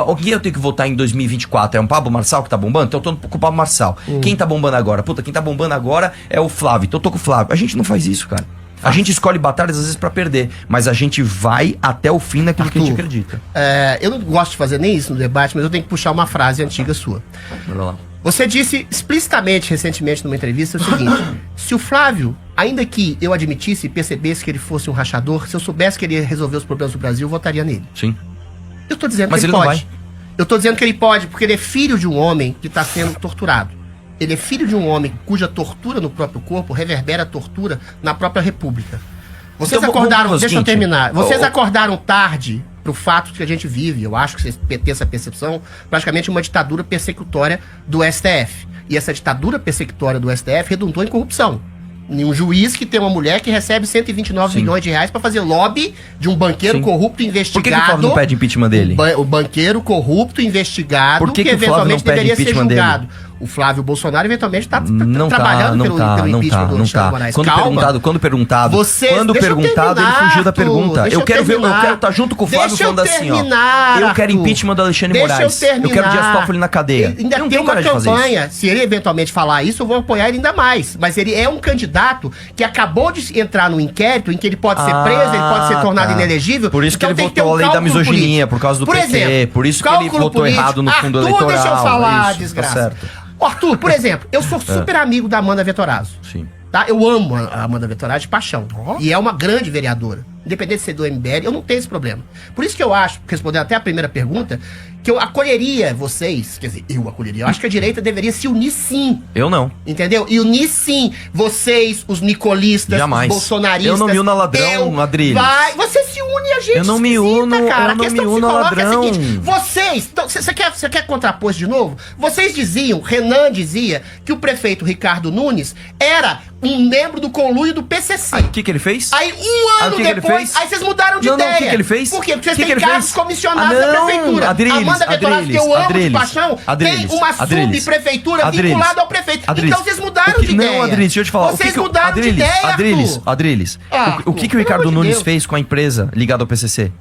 O que eu tenho que votar em 2024? É um Pablo Marçal que tá bombando? Então eu tô com o Pablo Marçal. Quem tá bombando agora? Puta, quem tá bombando agora é o Flávio. Então eu tô com o Flávio. A gente não faz isso, cara. A gente escolhe batalhas às vezes pra perder, mas a gente vai até o fim naquilo que a gente acredita. Eu não gosto de fazer nem isso no debate, mas eu tenho que puxar uma frase antiga sua. Bora lá. Você disse explicitamente, recentemente, numa entrevista, o seguinte: se o Flávio, ainda que eu admitisse e percebesse que ele fosse um rachador, se eu soubesse que ele ia resolver os problemas do Brasil, eu votaria nele. Sim. Eu tô dizendo Mas que ele ele não pode. vai. Eu tô dizendo que ele pode, porque ele é filho de um homem que está sendo torturado. Ele é filho de um homem cuja tortura no próprio corpo reverbera a tortura na própria república. Vocês Então, acordaram, vamos fazer o deixa eu seguinte, terminar. Vocês ô, acordaram tarde pro fato que a gente vive, eu acho que vocês têm essa percepção, praticamente uma ditadura persecutória do STF. E essa ditadura persecutória do STF redundou em corrupção. Em um juiz que tem uma mulher que recebe 129 Sim. milhões de reais para fazer lobby de um banqueiro Sim. corrupto Por que investigado. o Flávio não pede impeachment dele? O banqueiro corrupto investigado Por que o Flávio eventualmente não pede deveria ser impeachment julgado. O Flávio Bolsonaro eventualmente está Não trabalhando pelo impeachment do não Alexandre tá. Moraes. Quando perguntado, Vocês- quando deixa eu perguntado, ele terminar, fugiu da Arthur, pergunta. deixa Eu quero ver, eu terminar. quero estar junto com o Flávio Deixa eu falando assim, ó. terminar, Eu quero Arthur. impeachment do Alexandre Deixa Moraes. eu terminar. Eu quero Dias Toffoli na cadeia. Ainda Eu não tem tenho uma coragem de fazer isso. campanha. Se ele eventualmente falar isso, eu vou apoiar ele ainda mais. Mas ele é um candidato que acabou de entrar no inquérito em que ele pode ser preso, ele pode ser tornado tá. inelegível. Por isso que Então ele tem ter votou a lei da cálculo misoginia, político. por causa do Por PT, exemplo, por isso que ele cálculo votou político. errado no fundo Arthur, eleitoral. deixa eu falar, É isso, desgraça. tá certo. Arthur, por exemplo, eu sou super amigo da Amanda Vettorazzo. Sim. Tá? Eu amo a Amanda Vettorazzo de paixão. E é uma grande vereadora. Independente de ser do MBL, eu não tenho esse problema. Por isso que eu acho, respondendo até a primeira pergunta, que eu acolheria vocês, quer dizer, eu acolheria. Eu acho que a direita deveria se unir sim. Eu não. Entendeu? E unir sim vocês, os nicolistas, Jamais. os bolsonaristas. Eu não me uno a ladrão, Adriles. Você se une a gente. Eu não me esquisita, uno, cara. eu não A questão me que se uno a coloca é a ladrão. seguinte, vocês, então, você quer contrapor isso de novo? Vocês diziam, Renan dizia, que o prefeito Ricardo Nunes era um membro do conluio do PCC. Aí, o que ele fez? Aí, um ano o que que ele depois, fez? aí vocês mudaram de Não, ideia. o que ele fez? Por quê? Porque vocês Que têm ele cargos fez? comissionados da prefeitura. Adriles, Amanda Vettorazzo, que eu amo de Adriles, paixão, Adriles, tem uma Adriles, subprefeitura Adriles, vinculada ao prefeito. Adriles, Então vocês mudaram o que- de ideia. Não, Adriles, deixa eu te falar. Vocês o mudaram Adriles, de ideia, Adriles, Arthur. Adriles. Arthur, O que o pelo Ricardo amor de Nunes Deus. fez com a empresa ligada ao PCC?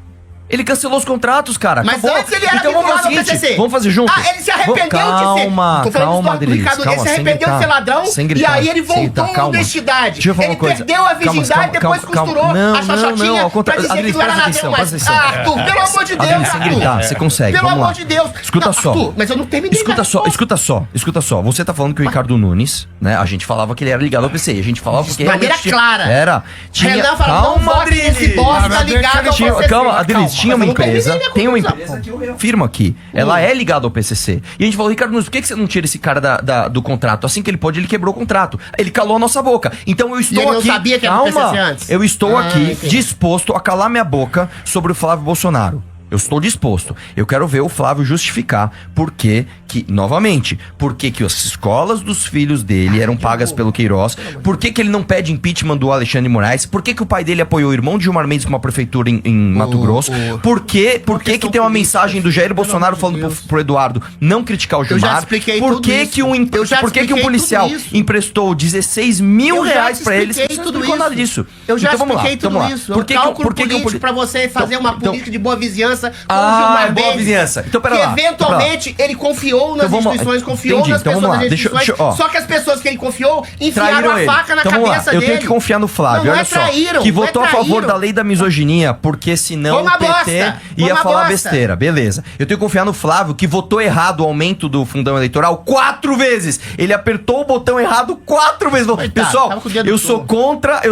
Ele cancelou os contratos, cara. Mas Acabou. antes ele era Então vamos fazer o vinculado ao seguinte, PCC. vamos fazer junto. Ah, ele se arrependeu de ser... Calma, Tô falando calma, do Adriles, Ricardo, calma, ele se sem arrependeu de ser gritar, ladrão sem e gritar, aí ele sem voltou gritar, à calma. honestidade. Deixa eu falar Ele uma coisa. perdeu a virgindade, depois costurou Não, a chachotinha não, ao pra contrário. dizer que Adriles, não era presta ladrão atenção, mais. presta atenção. Arthur, pelo amor de Deus, Adriles, sem Arthur. gritar, você consegue, Pelo vamos amor lá. de Deus. Escuta Não, só. Arthur, mas eu não terminei. Escuta só. Você tá falando que o Ricardo Nunes, né? A gente falava que ele era ligado ao PC. A gente falava porque De maneira realmente clara. Era. Renan falou, não vote nesse bosta ligado ao Calma, PCC. Adriles, tinha uma Mas eu não empresa, terminei minha tem uma conclusão. empresa que eu reafirmo aqui. Ela é ligada ao PCC. E a gente falou, Ricardo Nunes, por que você não tira esse cara do contrato? Assim que ele pôde, ele quebrou o contrato. Ele calou a nossa boca. Então eu estou ele não aqui... sabia que era do PCC antes? Eu estou aqui entendi. disposto a calar minha boca sobre o Flávio Bolsonaro. Eu estou disposto. Eu quero ver o Flávio justificar por que, novamente, por que as escolas dos filhos dele eram pagas pelo Queiroz, por que ele não pede impeachment do Alexandre de Moraes, por que o pai dele apoiou o irmão de Gilmar Mendes com uma prefeitura em Mato Grosso, por que tem uma mensagem do Jair Bolsonaro falando pro Eduardo não criticar o Eu já Gilmar, expliquei por tudo que isso. que Eu já por que um expliquei policial tudo isso. emprestou 16 mil Eu já reais pra eles? expliquei Você não tudo explicou isso. nada disso. Eu já Então, vamos lá, expliquei tudo vamos lá. isso. Por que É um cálculo por que um político pra você fazer uma política de boa vizinhança com o Ah, Gilmar é boa Mendes, vizinhança. Então, pera que lá. eventualmente ele confiou nas Então, vamos lá. instituições, confiou Entendi. nas Então, pessoas vamos lá. das Deixa- instituições, ó. só que as pessoas que ele confiou enfiaram Traíram a ele. faca na Então, vamos lá. cabeça Eu dele. tenho que confiar no Flávio, Não, olha é só. traíram, Que não é votou a favor traíram. da lei da misoginia, porque senão Foi uma o PT bosta, ia foi uma falar bosta. besteira. Beleza. Eu tenho que confiar no Flávio, que votou errado o aumento do fundão eleitoral 4 vezes. Ele apertou o botão errado 4 vezes. Pessoal, tava com o dedo eu sou todo. contra,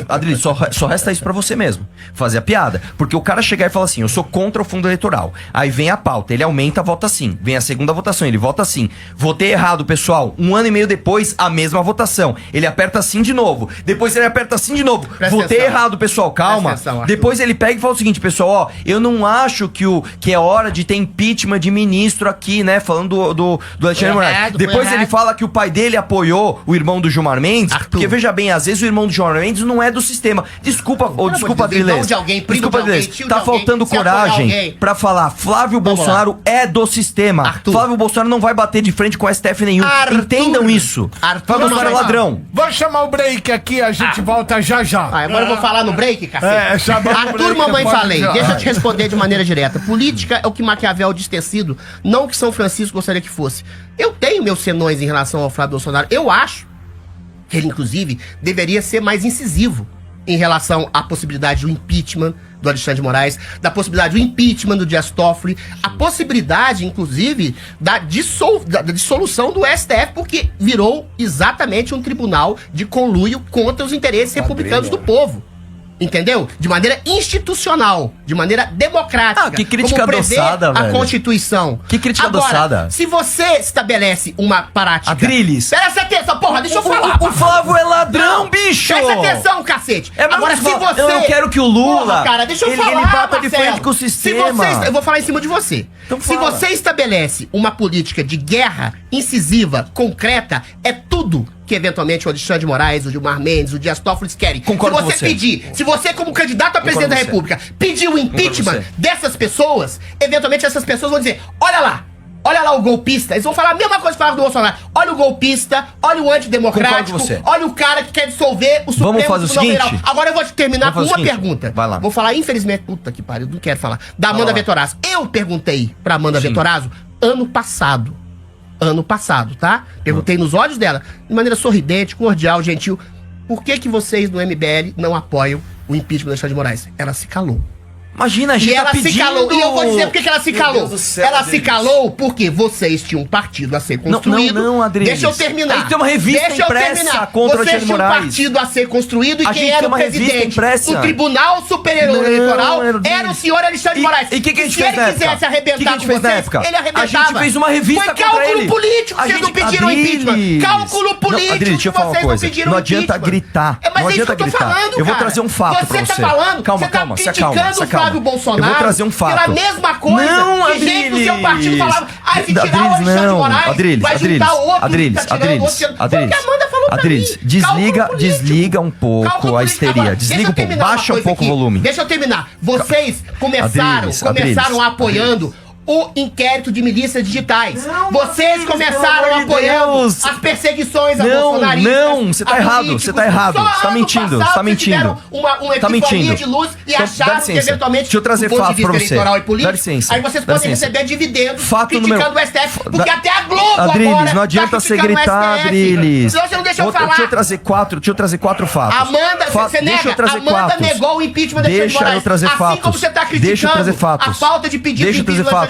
Adri, só resta isso pra você mesmo. Fazer a piada. Porque o cara chegar e falar assim, eu sou contra o fundo eleitoral. Aí vem a pauta, ele aumenta, vota sim. Vem a segunda votação, ele vota sim. Votei errado, pessoal. 1 ano e meio depois, a mesma votação. Ele aperta sim de novo. Depois ele aperta sim de novo. Presta Votei atenção. errado, pessoal. Calma. Presta atenção, Arthur. Depois ele pega e fala o seguinte, pessoal, ó, eu não acho que é hora de ter impeachment de ministro aqui, né? Falando do Alexandre Foi Moraes. errado, Depois foi ele errado. fala que o pai dele apoiou o irmão do Gilmar Mendes. Arthur. Porque veja bem, às vezes o irmão do Gilmar Mendes não é do sistema. Desculpa, desculpa, Deus, irmão Adrilês. de alguém, primo Desculpa, de alguém, Adrilês. tio Tá de alguém, faltando se apoiar coragem alguém. pra falar Flávio Vamos Bolsonaro é do sistema. Arthur. Flávio Bolsonaro não vai bater de frente com o STF nenhum. Arthur. Entendam isso. Arthur, Flávio Bolsonaro é não vai- ladrão. Vamos chamar o break aqui, a gente volta já já. Agora eu vou falar no break, cacete. chamar o Arthur, break, mamãe, pode falei. já. Deixa eu te responder de maneira direta. Política é o que Maquiavel diz ter sido, não o que São Francisco gostaria que fosse. Eu tenho meus senões em relação ao Flávio Bolsonaro. Eu acho que ele, inclusive, deveria ser mais incisivo em relação à possibilidade do impeachment do Alexandre de Moraes, da possibilidade do impeachment do Dias Toffoli, a possibilidade, inclusive, da dissolução do STF, porque virou exatamente um tribunal de conluio contra os interesses republicanos do povo. Entendeu? De maneira institucional, de maneira democrática. Ah, que crítica como prevê adoçada, a velho. Constituição. Que crítica Agora, adoçada. se você estabelece uma prática... Adriles. Presta atenção, porra, deixa eu falar. O Flávio é ladrão, bicho! Presta atenção, cacete. É, mas Agora, se você... eu não quero que o Lula, Porra, cara, deixa eu ele falar, bata de Marcelo. frente com o Se sistema. você... Eu vou falar em cima de você. Então se fala. você estabelece uma política de guerra incisiva, concreta, é tudo que eventualmente o Alexandre de Moraes, o Gilmar Mendes, o Dias Toffoli querem. Concordo se com você você. pedir, se você como candidato a presidente da com você. República pedir o impeachment com você. dessas pessoas, eventualmente essas pessoas vão dizer, olha lá o golpista. Eles vão falar a mesma coisa que falaram do Bolsonaro. Olha o golpista, olha o antidemocrático, Concordo com você. olha o cara que quer dissolver o Supremo Vamos fazer o Tribunal seguinte? Federal. Agora eu vou te terminar com Vamos fazer uma o seguinte. pergunta. Vai lá. Vou falar, infelizmente, puta que pariu, não quero falar. Da Amanda lá. Vettorazzo. Eu perguntei pra Amanda Vettorazzo ano passado, tá? Perguntei nos olhos dela, de maneira sorridente, cordial, gentil, por que vocês do MBL não apoiam o impeachment do Alexandre de Moraes? Ela se calou. Imagina, a gente E ela tá se pedindo... calou. E eu vou dizer por que ela se Meu calou. Deus do céu, Ela se Adriles. calou porque vocês tinham um partido a ser construído. não, Adriles. Deixa eu terminar. A gente tem uma revista Deixa eu impressa terminar. contra o Vocês Alexandre tinham um Moraes. partido a ser construído e A quem gente era tem o uma revista presidente? impressa. O Tribunal Superior Não, Eleitoral Adriles. era o senhor Alexandre de Moraes. E o que a gente se fez ele na época? quisesse arrebentar Que a gente com fez na vocês, época? ele arrebentava. A gente fez uma revista Foi contra cálculo ele. político A que vocês não gente- pediram Adriles. impeachment. Cálculo político Não, Adriles, deixa eu que falar uma vocês não coisa. pediram Não adianta impeachment. gritar. É, mas Não é isso que adianta eu tô gritar. falando, Eu vou cara. trazer um fato pra você. Você tá falando, Calma, você tá calma, se criticando acalma, se o Flávio acalma. Bolsonaro Eu vou trazer um fato. pela mesma coisa Não, que gente do seu Adriles. partido falava, se tirar o Adriles, Alexandre de não. Moraes, Adriles, vai Adriles, juntar outro Adriles, que tá tirando Adriles, outro. Foi o que Adriles, a Amanda falou pra Adriles, mim. desliga, Cálculo político. desliga um pouco Cálculo a político. histeria. Agora, Desliga deixa um eu pouco, terminar uma baixa um coisa pouco o aqui. volume. Deixa eu terminar. Vocês começaram Adriles, apoiando o inquérito de milícias digitais. Vocês Adriles, começaram pelo amor de apoiando Deus. as perseguições a Não, bolsonaristas. não, você tá a errado, políticos. você tá errado, Só você tá ano mentindo, passado você tá vocês mentindo. tiveram uma Tá epifania mentindo. de luz e Então, acharam dá que licença. eventualmente, Deixa eu trazer do ponto fato de pra vista você. eleitoral e Dá político, licença, aí vocês dá podem licença. receber dividendos Fato criticando número- o STF, porque até a Globo Adriles, agora não adianta tá você criticando o gritar, STF. Adriles. Senão você não deixa eu falar. Deixa eu trazer quatro fatos. Amanda, você Deixa nega? eu trazer Amanda quatro. negou o impeachment da Alexandre de Deixa eu Moraes. trazer Assim fatos. como você tá Deixa eu trazer criticando fatos. a falta de pedido Deixa eu trazer impeachment do Alexandre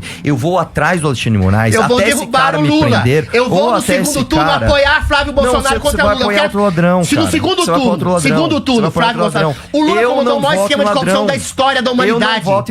Eu vou atrás do Alexandre de Moraes, Eu vou até esse derrubar cara o me Lula. prender. Eu vou ou no até esse segundo turno cara... apoiar Flávio Bolsonaro Não, contra vai Lula. Eu apoiar quero- outro ladrão, Se no cara. segundo Você vai apoiar outro turno, ladrão. segundo Você turno, vai apoiar Flávio outro Bolsonaro. ladrão. O Lula Eu começou não o maior voto esquema em de corrupção ladrão. da história da Eu não humanidade. voto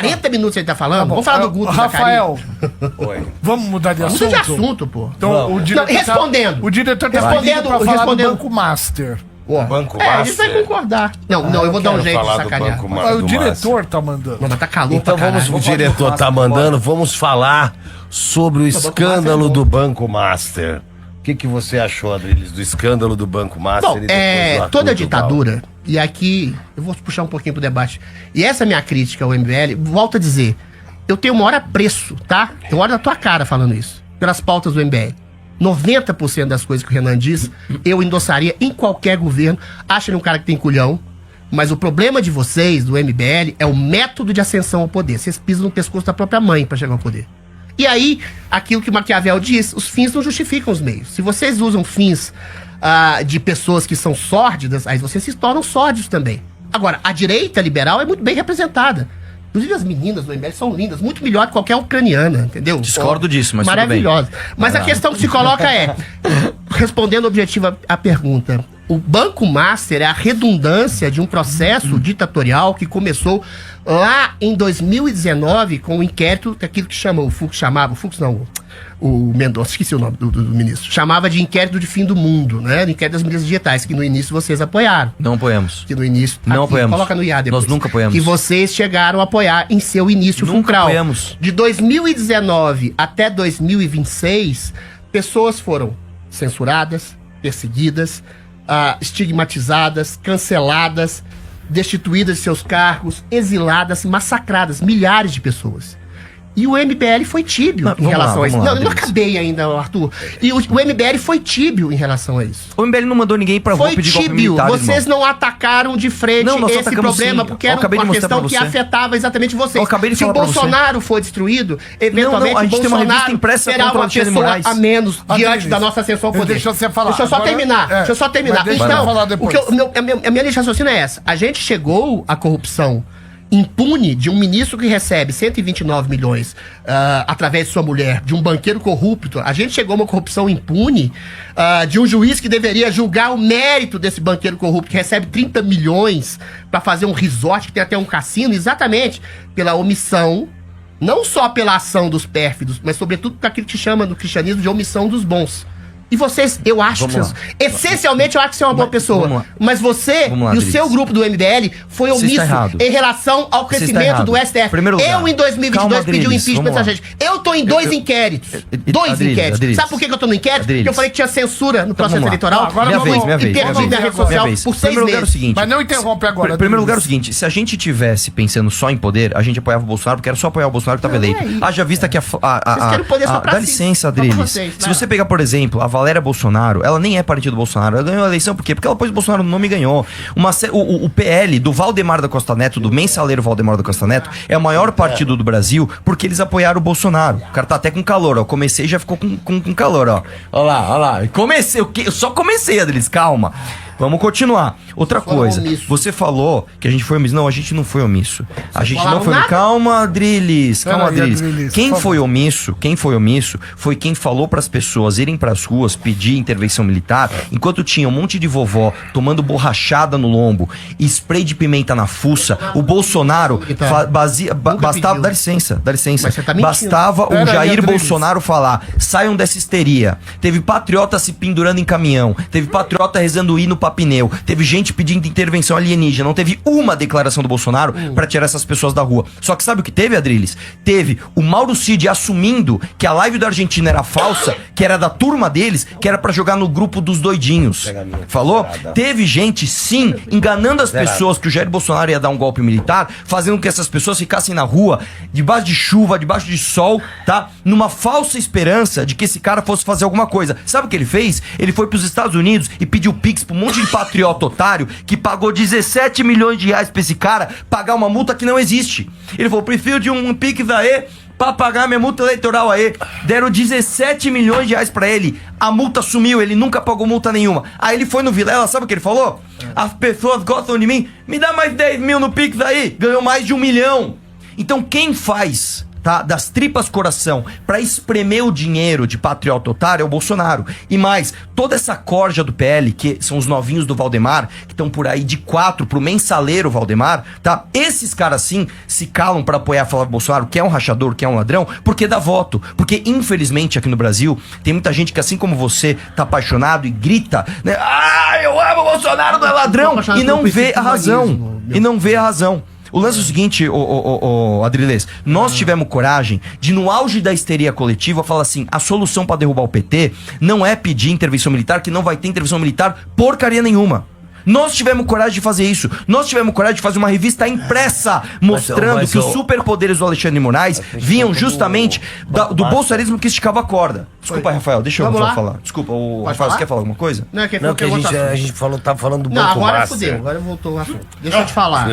40 minutos ele tá falando. Tá bom. Vamos falar do Guto Rafael, Oi. vamos mudar de Muda assunto? de assunto, pô. Então, Vamos. o diretor Respondendo. o diretor tá Respondendo, pedindo pra falar respondendo. do Banco Master. Banco Ele vai Master. concordar. Não, eu vou dar um quero jeito de falar do sacanear. Banco Mas o do diretor tá mandando. Não, mas tá calor Então pra vamos, caralho. o diretor tá mandando, vamos falar sobre o escândalo do Banco Master. O que você achou, Adriles, do escândalo do Banco Master? Bom, e depois do Arthur toda Duval? ditadura, e aqui eu vou puxar um pouquinho pro debate. E essa é a minha crítica ao MBL, volto a dizer, eu tenho o maior apreço, tá? Eu olho na tua cara falando isso, pelas pautas do MBL. 90% das coisas que o Renan diz, eu endossaria em qualquer governo. Acho ele um cara que tem culhão, mas o problema de vocês, do MBL, é o método de ascensão ao poder. Vocês pisam no pescoço da própria mãe pra chegar ao poder. E aí, aquilo que Maquiavel diz, os fins não justificam os meios. Se vocês usam fins de pessoas que são sórdidas, aí vocês se tornam sórdidos também. Agora, a direita liberal é muito bem representada. Inclusive as meninas do MBL são lindas, muito melhor que qualquer ucraniana, entendeu? Discordo disso, mas maravilhosa. Mas a questão que se coloca é, respondendo objetivo à pergunta, o Banco Master é a redundância de um processo ditatorial que começou lá em 2019 com o inquérito, aquilo que chamou, o Fux chamava, o Fux não, o Mendonça, esqueci o nome do ministro, chamava de inquérito de fim do mundo, né? O inquérito das mídias digitais, que no início vocês apoiaram. Não apoiamos. Que no início... Não apoiamos. Coloca no IA depois. Nós nunca apoiamos. Que vocês chegaram a apoiar em seu início Nunca fulcral. apoiamos. De 2019 até 2026, pessoas foram censuradas, perseguidas, estigmatizadas, canceladas, destituídas de seus cargos, exiladas, massacradas, milhares de pessoas. E o MBL foi tíbio em relação a isso. Não, eu não acabei ainda, Arthur. E o MBL foi tíbio em relação a isso. O MBL não mandou ninguém pra Foi pedir golpe tíbio. militar, Vocês irmão. não atacaram de frente Não, nós esse atacamos problema, sim. porque Eu era acabei de uma mostrar questão pra que você. afetava exatamente vocês. Eu acabei de Se o falar pra você. Bolsonaro for destruído, eventualmente Não, a o gente tem uma revista Bolsonaro impressa será contra o uma Alexandre pessoa Moraes. a menos diante Adriles, da nossa ascensão ao poder. deixa você falar. Deixa eu só Agora, terminar. Deixa eu só terminar. mas deixa eu falar depois. a minha linha de raciocínio é essa. A gente chegou à corrupção impune de um ministro que recebe 129 milhões através de sua mulher, de um banqueiro corrupto. A gente chegou a uma corrupção impune de um juiz que deveria julgar o mérito desse banqueiro corrupto, que recebe 30 milhões para fazer um resort, que tem até um cassino, exatamente pela omissão, não só pela ação dos pérfidos, mas sobretudo por aquilo que chama no cristianismo de omissão dos bons. E vocês, eu acho que vocês, essencialmente eu acho que você é uma boa pessoa. Mas você e o seu grupo do MBL foi omisso em relação ao crescimento do STF. Eu em 2022 pedi o impeachment dessa gente. Eu tô em dois inquéritos. Dois inquéritos. Sabe por que eu tô no inquérito? Porque eu falei que tinha censura no processo eleitoral. Agora E perdi minha rede social por 6 meses. Mas não interrompe agora. Em primeiro lugar é o seguinte, se a gente tivesse pensando só em poder, a gente apoiava o Bolsonaro, porque era só apoiar o Bolsonaro que tava eleito. Haja vista que Vocês querem poder só pra dá si, licença, só pra Adriles. vocês, Se né? você pegar, por exemplo, a Valéria Bolsonaro, ela nem é parente do Bolsonaro, ela ganhou a eleição por quê? Porque ela pôs o Bolsonaro no nome e ganhou. O PL do Valdemar da Costa Neto, do mensaleiro Valdemar da Costa Neto, é o maior partido do Brasil porque eles apoiaram o Bolsonaro. O cara tá até com calor, ó. Comecei e já ficou com calor, ó. Olha lá. Comecei, eu só comecei, Adriles, calma. Vamos continuar. Outra coisa, você falou que a gente foi omisso. Não, a gente não foi omisso. A gente não foi. Calma, Adriles. Calma, Adriles. Quem foi omisso foi quem falou pras pessoas irem pras ruas pedir intervenção militar, enquanto tinha um monte de vovó tomando borrachada no lombo e spray de pimenta na fuça. O Bolsonaro bastava. Dá licença. Mas você tá mentindo. Bastava o Jair Bolsonaro falar: saiam dessa histeria. Teve patriota se pendurando em caminhão. Teve patriota rezando hino pra pneu. Teve gente pedindo intervenção alienígena. Não teve uma declaração do Bolsonaro pra tirar essas pessoas da rua. Só que sabe o que teve, Adriles? Teve o Mauro Cid assumindo que a live da Argentina era falsa, que era da turma deles, que era pra jogar no grupo dos doidinhos. Falou? Teve gente, sim, enganando as pessoas que o Jair Bolsonaro ia dar um golpe militar, fazendo com que essas pessoas ficassem na rua, debaixo de chuva, debaixo de sol, tá? Numa falsa esperança de que esse cara fosse fazer alguma coisa. Sabe o que ele fez? Ele foi pros Estados Unidos e pediu pix pra um monte de patriota otário que pagou 17 milhões de reais pra esse cara pagar uma multa que não existe. Ele falou: prefiro de um pix aí pra pagar minha multa eleitoral aí. Deram 17 milhões de reais pra ele. A multa sumiu, ele nunca pagou multa nenhuma. Aí ele foi no Vilela, sabe o que ele falou? As pessoas gostam de mim, me dá mais 10 mil no pix aí. Ganhou mais de 1 milhão. Então quem faz, tá, das tripas coração pra espremer o dinheiro de patriota otário é o Bolsonaro. E mais, toda essa corja do PL, que são os novinhos do Valdemar, que estão por aí de 4 pro mensaleiro Valdemar, tá? Esses caras sim se calam pra apoiar Flávio Bolsonaro, que é um rachador, que é um ladrão, porque dá voto. Porque infelizmente aqui no Brasil tem muita gente que, assim como você, tá apaixonado e grita, né? Eu amo o Bolsonaro, não é ladrão! E não vê a razão. E não vê a razão. O lance é o seguinte, Adrilês, nós tivemos coragem de, no auge da histeria coletiva, falar assim: a solução pra derrubar o PT não é pedir intervenção militar, que não vai ter intervenção militar porcaria nenhuma. Nós tivemos coragem de fazer isso. Nós tivemos coragem de fazer uma revista impressa mostrando que os superpoderes do Alexandre de Moraes vinham justamente do bolsonarismo que esticava a corda. Desculpa, Rafael, deixa eu falar. Desculpa, o Rafael, você quer falar alguma coisa? Não, que Não, que a gente tava falando do Não, Banco agora Master. fudeu, agora voltou o assunto. Deixa eu te falar.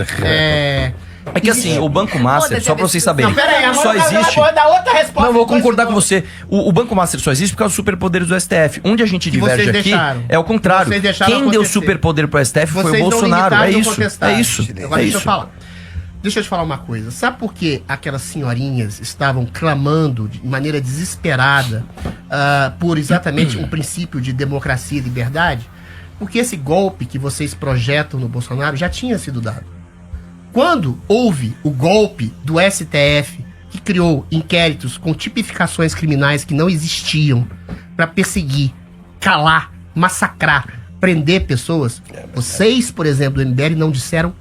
É que assim, o Banco Master, só pra vocês saberem, Não, pera aí, só existe... Vou dar outra resposta. Não, vou concordar com você. O Banco Master só existe por causa dos superpoderes do STF. Onde a gente diverge vocês aqui deixaram. é o contrário. Vocês deixaram Quem deu acontecer. superpoder pro STF foi o Vocês não Bolsonaro. limitaram É no isso. contestar. É isso. Agora É deixa eu isso. falar. Deixa eu te falar uma coisa. Sabe por que aquelas senhorinhas estavam clamando de maneira desesperada por exatamente um princípio de democracia e liberdade? Porque esse golpe que vocês projetam no Bolsonaro já tinha sido dado. Quando houve o golpe do STF, que criou inquéritos com tipificações criminais que não existiam para perseguir, calar, massacrar, prender pessoas, vocês, por exemplo, do MBL, não disseram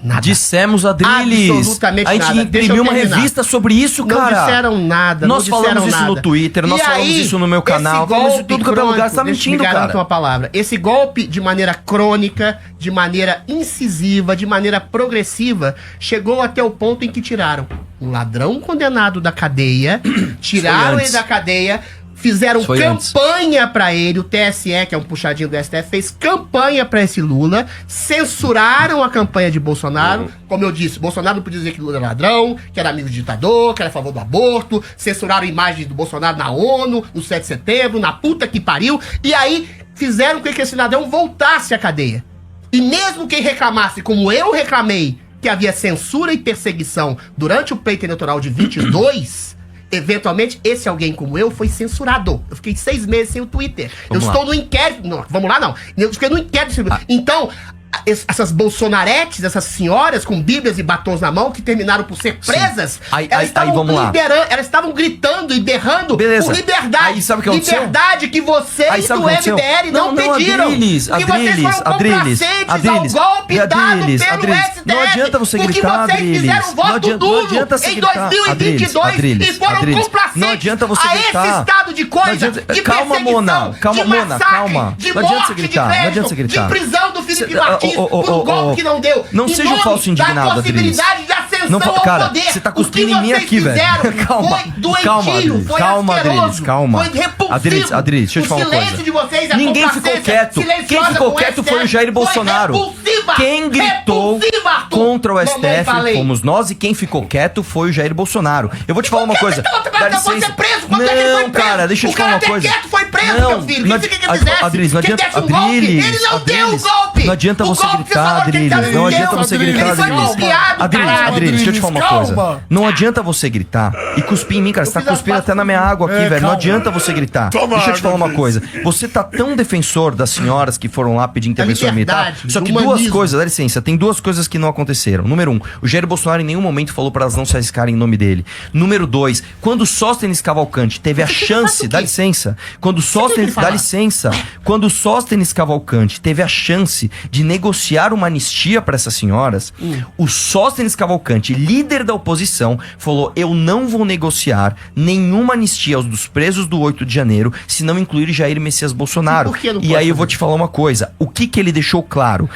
nada. Dissemos, Adriles. Absolutamente A gente nada. Deixa eu imprimiu uma terminar. revista sobre isso, Não cara. disseram nada. Nós não falamos disseram isso nada. no Twitter, nós E falamos aí, isso no meu canal, esse falamos isso em golpe tudo que é lugar. Você tá crônico, mentindo, me garanto cara. uma palavra. Esse golpe, de maneira crônica, de maneira incisiva, de maneira progressiva, chegou até o ponto em que tiraram um ladrão condenado da cadeia, tiraram ele da cadeia, fizeram Foi antes. campanha pra ele, o TSE, que é um puxadinho do STF, fez campanha pra esse Lula, censuraram a campanha de Bolsonaro. Como eu disse, Bolsonaro não podia dizer que Lula era ladrão, que era amigo do ditador, que era a favor do aborto, censuraram imagens do Bolsonaro na ONU, no 7 de setembro, na puta que pariu, e aí fizeram com que esse ladrão voltasse à cadeia. E mesmo quem reclamasse, como eu reclamei, que havia censura e perseguição durante o pleito eleitoral de 22... eventualmente, esse alguém como eu foi censurado. Eu fiquei 6 meses sem o Twitter. Vamos eu lá. estou no inquérito. Não, vamos lá, não. Eu fiquei no inquérito. Então, essas bolsonaretes, essas senhoras com bíblias e batons na mão que terminaram por ser presas, elas estavam vamos lá. elas estavam gritando e berrando Beleza. por liberdade. Aí sabe o que aconteceu? Liberdade que Aí vocês sabe do o que aconteceu? MBL não pediram. Adriles, Porque vocês foram complacentes ao golpe dado pelo STF. Não adianta você gritar, Porque vocês Adriles. fizeram voto Não duro adianta você em gritar. 2022 e foram complacentes Não adianta você a gritar. esse estado de coisa, Não adianta- de calma, perseguição, Mona. Calma, de Mona. massacre, Calma. de Não adianta você morte gritar. de Não adianta você Creston, gritar. de prisão do Felipe Cê- Martins por um golpe que não deu. Não Em seja nome falso indignado, da possibilidade Adriles. de ascensão Não, ao cara, poder. você tá O cuspindo que em mim vocês aqui, velho. fizeram Calma. foi doentio, Calma, Adriles. foi Calma, asqueroso, Adriles. Calma. foi repulsivo. Adriles, deixa eu te falar uma O silêncio coisa. de vocês é Ninguém ficou complacência quieto. silenciosa Quem ficou com o quieto STF. foi o Jair Bolsonaro. Repulsiva, Quem gritou repulsiva, Arthur. contra o Mamãe, STF falei. fomos nós, e quem ficou quieto foi o Jair Bolsonaro. Eu vou te falar uma coisa. Dá licença. Quando é que ele foi Não, preso? cara, deixa eu O te falar uma cara coisa. quieto foi preso, Não, meu filho. não O que você adi- quisesse? Adriles, não Quem adianta. desse um golpe, Adriles, ele não deu o Adriles, golpe. não adianta O você golpe que gritar, você falou que ele Adriles. deu, Não ele adianta deu. você gritar, Ele foi Adriles. golpeado, Adriles, caralho. Adriles, deixa eu te falar uma Calma. coisa. Não adianta você gritar e cuspir em mim, cara. Você tá fiz as cuspindo pazes até na minha água aqui, velho. Não calma. adianta você gritar. Toma Deixa eu te falar água, uma coisa. Você tá tão defensor das senhoras que foram lá pedir intervenção militar. liberdade, Só que do duas humanismo. coisas, dá licença, tem duas coisas que não aconteceram. Número 1, o Jair Bolsonaro em nenhum momento falou pra elas não se arriscarem em nome dele. Número 2, quando Sóstenes Cavalcante teve a chance, dá licença, quando Sóstenes, dá licença, quando Sóstenes Cavalcante teve a chance de negociar uma anistia pra essas senhoras, o Sóstenes Cavalcante, líder da oposição, falou: eu não vou negociar nenhuma anistia aos dos presos do 8 de janeiro se não incluir Jair Messias Bolsonaro. E por que não E pode aí eu vou fazer? te falar uma coisa, o que ele deixou claro?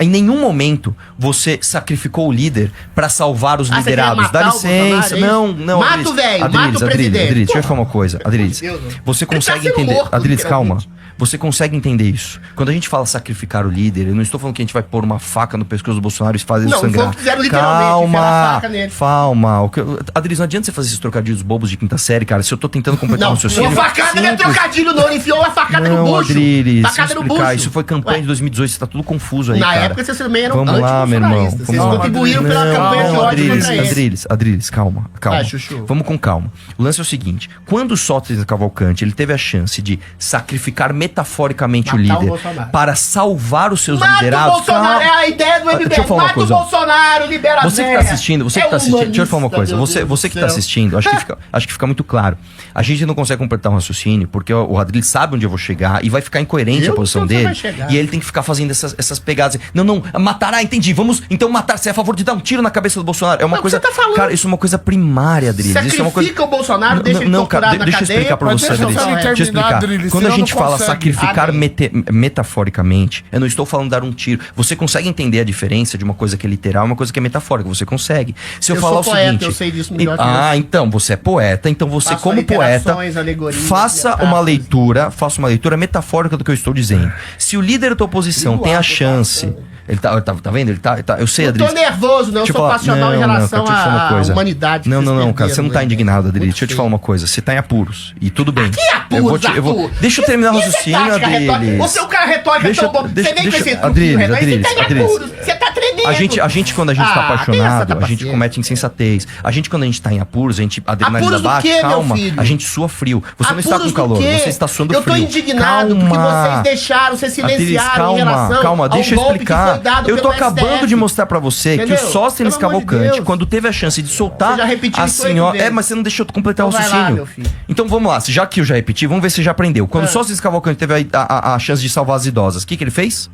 Em nenhum momento você sacrificou o líder pra salvar os Ah, você quer liderados. Dá matar o licença. Bolsonaro, é Não, isso? não. Mata Adriles, o velho, Adriles, mata o Adriles, presidente. Adriles, deixa eu Porra. falar uma coisa. Adriles, Deus, né? você Ele tá consegue sendo entender. morto, Adriles, calma. literalmente. Você consegue entender isso. Quando a gente fala sacrificar o líder, eu não estou falando que a gente vai pôr uma faca no pescoço do Bolsonaro e fazer ele Não, sangrar. foi o que fizeram literalmente, enfiaram a faca nele. Calma. Adriles, não adianta você fazer esses trocadilhos bobos de quinta série, cara. Se eu tô tentando completar Não, um raciocínio. uma facada não é simples. trocadilho, não. Ele enfiou uma facada no Não, bucho. Adriles, Facada deixa eu no explicar. bucho. Isso foi campanha Ué, de 2018, você tá tudo confuso aí, na cara. época vocês também eram Vamos lá, meu irmão. antibolsonaristas. Vocês Vamos lá. contribuíram pela Não, campanha de não, ódio contra eles. Adriles, calma. Vai, Chuchu. Vamos com calma. O lance é o seguinte: quando o Sóstenes Cavalcante ele teve a chance de sacrificar metaforicamente Matar o o líder Bolsonaro. para salvar os seus Mata o liderados. Bolsonaro, é a ideia do Deixa eu MBL. falar uma Mata o coisa. Bolsonaro, libera a Você que tá Zé. assistindo, deixa eu falar uma coisa. Você que tá assistindo, acho que fica muito claro. A gente não consegue completar um raciocínio, porque o Adriles sabe onde eu vou chegar e vai ficar incoerente Eu a posição não sei onde dele. você vai chegar. E ele tem que ficar fazendo essas essas pegadas. Não, matará, entendi. Vamos então matar. Você é a favor de dar um tiro na cabeça do Bolsonaro? É uma coisa. Você tá falando. Cara, isso é uma coisa primária, Adriles. Isso é uma coisa. Sacrifica o Bolsonaro, deixa ele Não, cara, torturado na deixa eu cadeia, explicar pra mas você, deixa eu Adriles. terminar, Deixa eu explicar. Adriles, Quando a senão gente não fala consegue. sacrificar Amém. metaforicamente, eu não estou falando dar um tiro. Você consegue entender a diferença de uma coisa que é literal e uma coisa que é metafórica? Você consegue. Se eu, Eu falar sou o poeta, seguinte. eu sei disso melhor que você. Então você é poeta. Então você, Faço como poeta, aliterações, alegorias, faça uma leitura metafórica do que eu estou dizendo. Se o líder da oposição tem a chance. Ele tá vendo? Ele tá. Eu sei, Eu tô Adriles. nervoso, não. Eu sou passional em relação à humanidade. Não, que vocês cara, você não tá perderam, indignado, velho. Adriles. Muito Deixa eu te feio. falar uma coisa. Você tá em apuros. E tudo bem. Que apuros, Arthur? Deixa eu terminar o Isso é raciocínio, tática retórica. Adriles. Você é um cara retórico tão bom. Você vem com esse Adriles, retórico, você tá em Adriles. apuros. Você tá tremendo. A gente, quando a gente tá tem essa apaixonado, a gente paciência. comete insensatez. A gente, quando a gente tá em apuros, a adrenalina Apuros do bate, quê, meu calma. filho? A gente sua frio. Você não está com Apuros do calor, quê? você está suando Eu frio. tô indignado porque vocês deixaram, vocês silenciaram em relação calma, deixa eu ao golpe que explicar. foi dado Eu tô pelo acabando STF. de mostrar pra você Entendeu? que o Sóstenes Pelo amor de Cavalcante, Deus. quando teve a chance de soltar Você já repetiu a isso 8 senhora... vezes. mas você não deixou eu completar Então o vai lá, raciocínio. meu filho. Então vamos lá, já que eu já repeti, vamos ver se você já aprendeu. Quando o Sóstenes Cavalcante teve a chance de salvar as idosas, o que ele fez?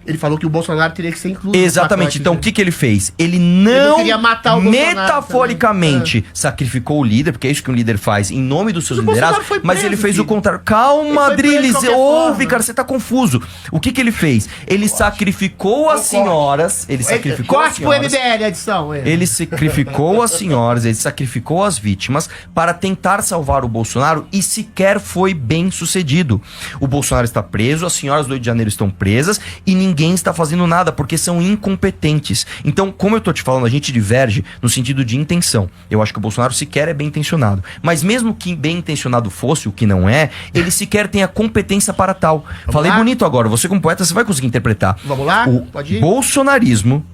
Ele falou que o Bolsonaro teria que ser incluído. no Exatamente. pacote, Então, né? o que ele fez? Ele não queria matar o Bolsonaro metaforicamente sacrificou o líder, porque é isso que um líder faz em nome dos seus Mas o liderados, Bolsonaro foi mas preso, ele fez filho. o contrário. Calma, Ele foi preso de Adriles, qualquer ouve, forma. cara, você tá confuso. O que ele fez? Ele sacrificou as senhoras, ele sacrificou as Corte pro senhoras. MBL, a edição. Ele sacrificou as senhoras, ele sacrificou as vítimas para tentar salvar o Bolsonaro e sequer foi bem sucedido. O Bolsonaro está preso, as senhoras do Rio de Janeiro estão presas e ninguém está fazendo nada porque são incompetentes. Então, como eu tô te falando, a gente diverge no sentido de intenção. Eu acho que o Bolsonaro sequer é bem intencionado. Mas mesmo que bem intencionado fosse, o que não é, ele sequer tem a competência para tal. Falei lá? bonito agora, você como poeta, você vai conseguir interpretar. Vamos lá? O Pode ir? bolsonarismo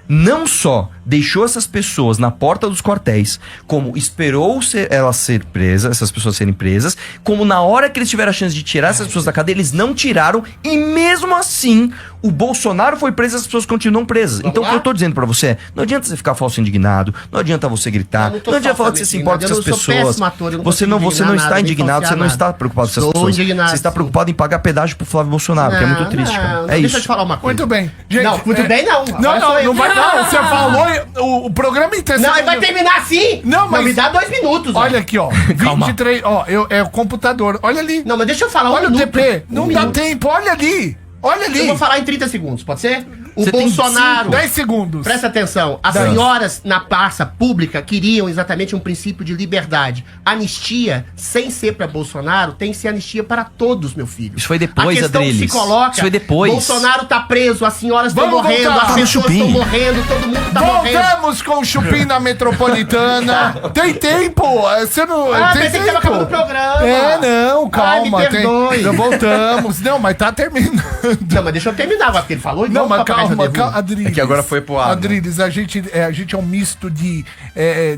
não só deixou essas pessoas na porta dos quartéis, como esperou elas ser presas, essas pessoas serem presas, como na hora que eles tiveram a chance de tirar essas pessoas da cadeia, eles não tiraram, e mesmo assim, o Bolsonaro foi preso e as pessoas continuam presas. Então, o que eu tô dizendo pra você é, não adianta você ficar falso indignado, não adianta você gritar, Eu não tô não adianta falar que você se importa com falsamente essas indignado, eu pessoas. sou péssimo ator, eu não Você consigo não indignar está nada, nem indignado, você não falsear está nada. preocupado com essas Estou pessoas. indignado, Você está sim. preocupado em pagar pedágio pro Flávio Bolsonaro, que é muito triste, cara. É Deixa isso. eu te falar uma coisa. Muito bem. Gente, Não, muito bem não. Agora sou eu. Não vai não. Você falou o programa inteiro. Não, você ele vai terminar assim. Não, mas- me dá 2 minutos. Olha ó. aqui, ó. Calma. 23. Ó, é o computador. Olha ali. Não, mas deixa eu falar Olha o minuto. TP. Não dá minuto. tempo. Olha ali. Olha ali. Eu vou falar em 30 segundos, pode ser? O Você tem Bolsonaro... 10 segundos. Presta atenção, as senhoras na praça pública queriam exatamente um princípio de liberdade. Anistia, sem ser para Bolsonaro, tem que ser anistia para todos, meu filho. Isso foi depois, A questão que se Adriles. coloca, Isso foi depois. Bolsonaro tá preso, as senhoras estão Vamos morrendo, voltar. as pessoas Chupim. estão morrendo, todo mundo tá morrendo. Voltamos com o Chupim na Metropolitana. Tem tempo. Você não. Ah, tem pensei que tava acabando o programa. É, não, calma. Ai, me perdoe. Já voltamos. Não, mas tá terminando. Não, mas deixa eu terminar agora, porque ele falou. Não, mas calma, calma. Adriles. É que agora foi pro ar, né? Adriles, a gente é um misto de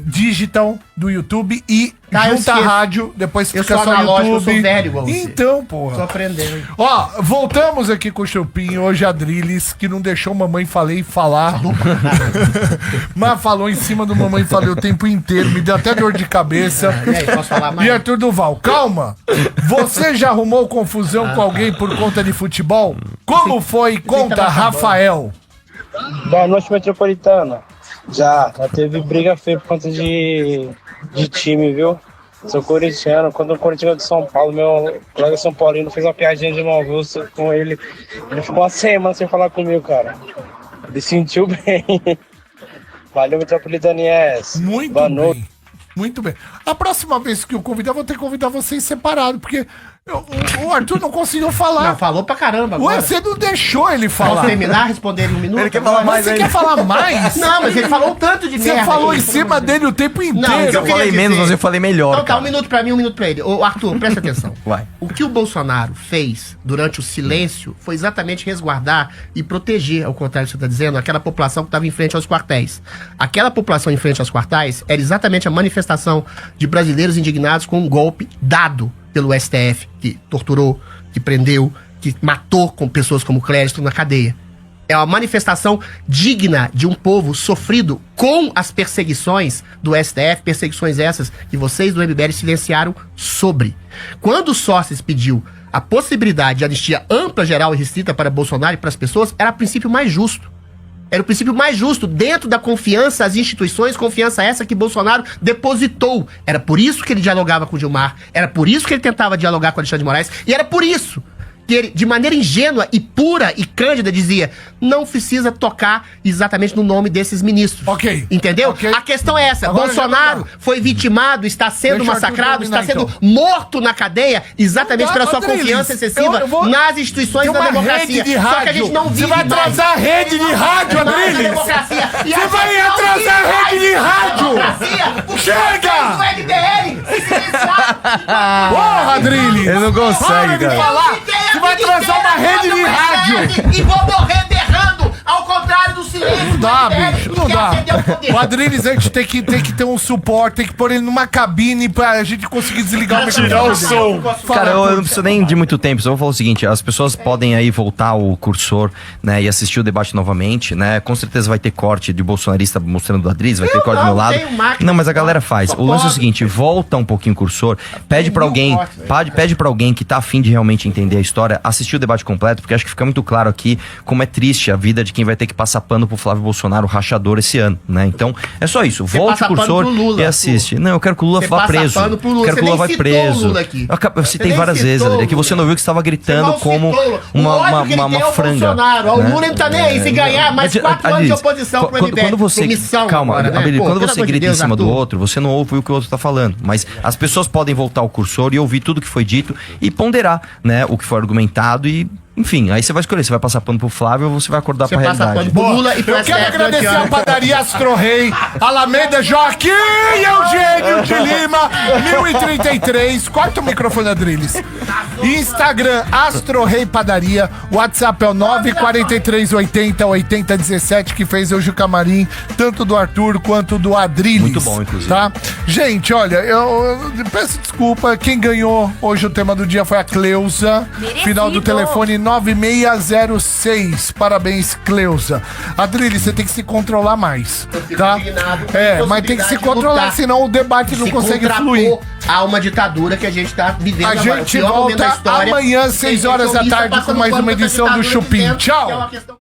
digital do YouTube e Ah, eu junta a esqueço. rádio, depois Eu fica sou só analógico, eu YouTube. sou velho igual você. Então, Tô porra. aprendendo. Ó, voltamos aqui com o Chupim, hoje Adriles, que não deixou mamãe falei falar. Mas falou em cima do mamãe falei o tempo inteiro, me deu até dor de cabeça. E aí, posso falar mais? E Arthur Duval, calma! Você já arrumou confusão com alguém por conta de futebol? Como foi? Conta, tava acabando. Rafael. Boa noite, Metropolitana. Já teve briga feia por conta de time, viu? Sou corintiano. Quando o Corinthians de São Paulo, meu colega São Paulino fez uma piadinha de mau gosto com ele. Ele ficou uma semana sem falar comigo, cara. Ele sentiu bem. Valeu, Metropolitana yes. Muito Boa bem. noite. Muito bem. A próxima vez que eu convidar, eu vou ter que convidar vocês separados, porque o Arthur não conseguiu falar. Não, falou pra caramba Ué, agora. você não deixou ele Posso falar. terminar, responder em um minuto? Ele quer falar mais Você ainda. quer falar mais? Não, mas ele falou um tanto de Você merda. falou aí. em cima dele o tempo inteiro. Não, Eu queria falei menos, dizer- mas eu falei melhor, Então tá, cara. um minuto pra mim, um minuto pra ele. Ô, Arthur, presta atenção. Vai. O que o Bolsonaro fez durante o silêncio foi exatamente resguardar e proteger, ao contrário do que você está dizendo, aquela população que estava em frente aos quartéis. Aquela população em frente aos quartéis era exatamente a manifestação de brasileiros indignados com um golpe dado pelo STF, que torturou, que prendeu, que matou com pessoas como Clériston na cadeia. É uma manifestação digna de um povo sofrido com as perseguições do STF, perseguições essas que vocês do MBL silenciaram sobre. Quando o Sócrates pediu a possibilidade de anistia ampla, geral e restrita para Bolsonaro e para as pessoas era o princípio mais justo. Era o princípio mais justo dentro da confiança às instituições, confiança essa que Bolsonaro depositou. Era por isso que ele dialogava com Gilmar, era por isso que ele tentava dialogar com Alexandre de Moraes, e era por isso que ele, de maneira ingênua e pura e cândida, dizia: não precisa tocar exatamente no nome desses ministros. Ok. Entendeu? Ok. A questão é essa. Agora Bolsonaro foi vitimado, está sendo Deixa o Arthur massacrado, está terminar, sendo morto na cadeia exatamente Não dá, pela sua Adriles. confiança excessiva Eu vou- nas instituições Tem da uma democracia. rede de Só que a rádio. gente não vive Você vai mais. atrasar a rede de rádio, Mais a Adriles. democracia. E Você a vai gente não atrasar vive a rede mais de rádio. democracia, porque Chega! vocês do MBL se silenciaram. Porra, Adriles. Ele não consegue, Para de cara. falar. Você vai atrasar uma rede de rádio. E vou morrer berrando, ao contrário do silêncio. Não dá, do MBL, bicho, que não quer dá. acender o poder. O Adriles, a gente tem que ter um suporte, tem que pôr ele numa cabine pra gente conseguir desligar o Tirar o som. Cara, eu não preciso nem de muito tempo, só vou falar o seguinte: as pessoas podem aí voltar o cursor, né, e assistir o debate novamente, né? Com certeza vai ter corte de bolsonarista mostrando o Adriles, vai ter Eu corte do não meu lado. tenho máquina. Não, mas a galera faz. Só O lance é o pode. seguinte: volta um pouquinho o cursor, pede pra alguém, pede pra alguém que tá afim de realmente entender a história, assistir o debate completo, porque acho que fica muito claro aqui como é triste a vida de quem vai ter que passar pano pro Flávio Bolsonaro, o rachador, esse ano, né? Então, é só isso. Você Volte passa o pano cursor pro Lula, e assiste. Não, eu quero que o Lula Você vá passa preso. pano pro Lula. Quero que o Você Lula vá nem citou o preso. Lula aqui. Eu citei nem várias vezes, citou Adri, o que você não viu que estava gritando como uma franga. O Lula não tá nem aí. Se ganhar mais 4 anos de oposição pro MBL. Quando você, Promissão calma, agora, né? Abelino, Pô, quando pelo você amor de grita Deus, em cima do Arthur. outro, você não ouve o que o outro tá falando. Mas as pessoas podem voltar ao cursor e ouvir tudo que foi dito e ponderar, né, o que foi argumentado e, enfim, aí você vai escolher, você vai passar pano pro Flávio ou você vai acordar Você pra passa realidade. pano pro Lula e pro Eu quero STF agradecer durante a padaria Astro Rei, Alameda Joaquim Eugênio de Lima, 1033. Corta o microfone, Adriles. Instagram, Astro Rei Padaria. WhatsApp é o 943808017, que fez hoje o camarim, tanto do Arthur quanto do Adriles. Muito bom, inclusive. Tá? Gente, olha, eu peço desculpa. Quem ganhou hoje o tema do dia foi a Cleusa. Final do telefone 9606. Parabéns, Cleusa. Adriles, você tem que se controlar mais. Tá? indignado com a É, mas tem que se possibilidade de controlar, lutar. senão o debate não Se consegue contrapor fluir. a uma ditadura que a gente tá vivendo A agora. gente O pior momento da volta história. amanhã, 6 horas da Tem tarde, passando com mais pano uma pra essa edição do ditadura Chupim. dizendo que Tchau. é uma questão-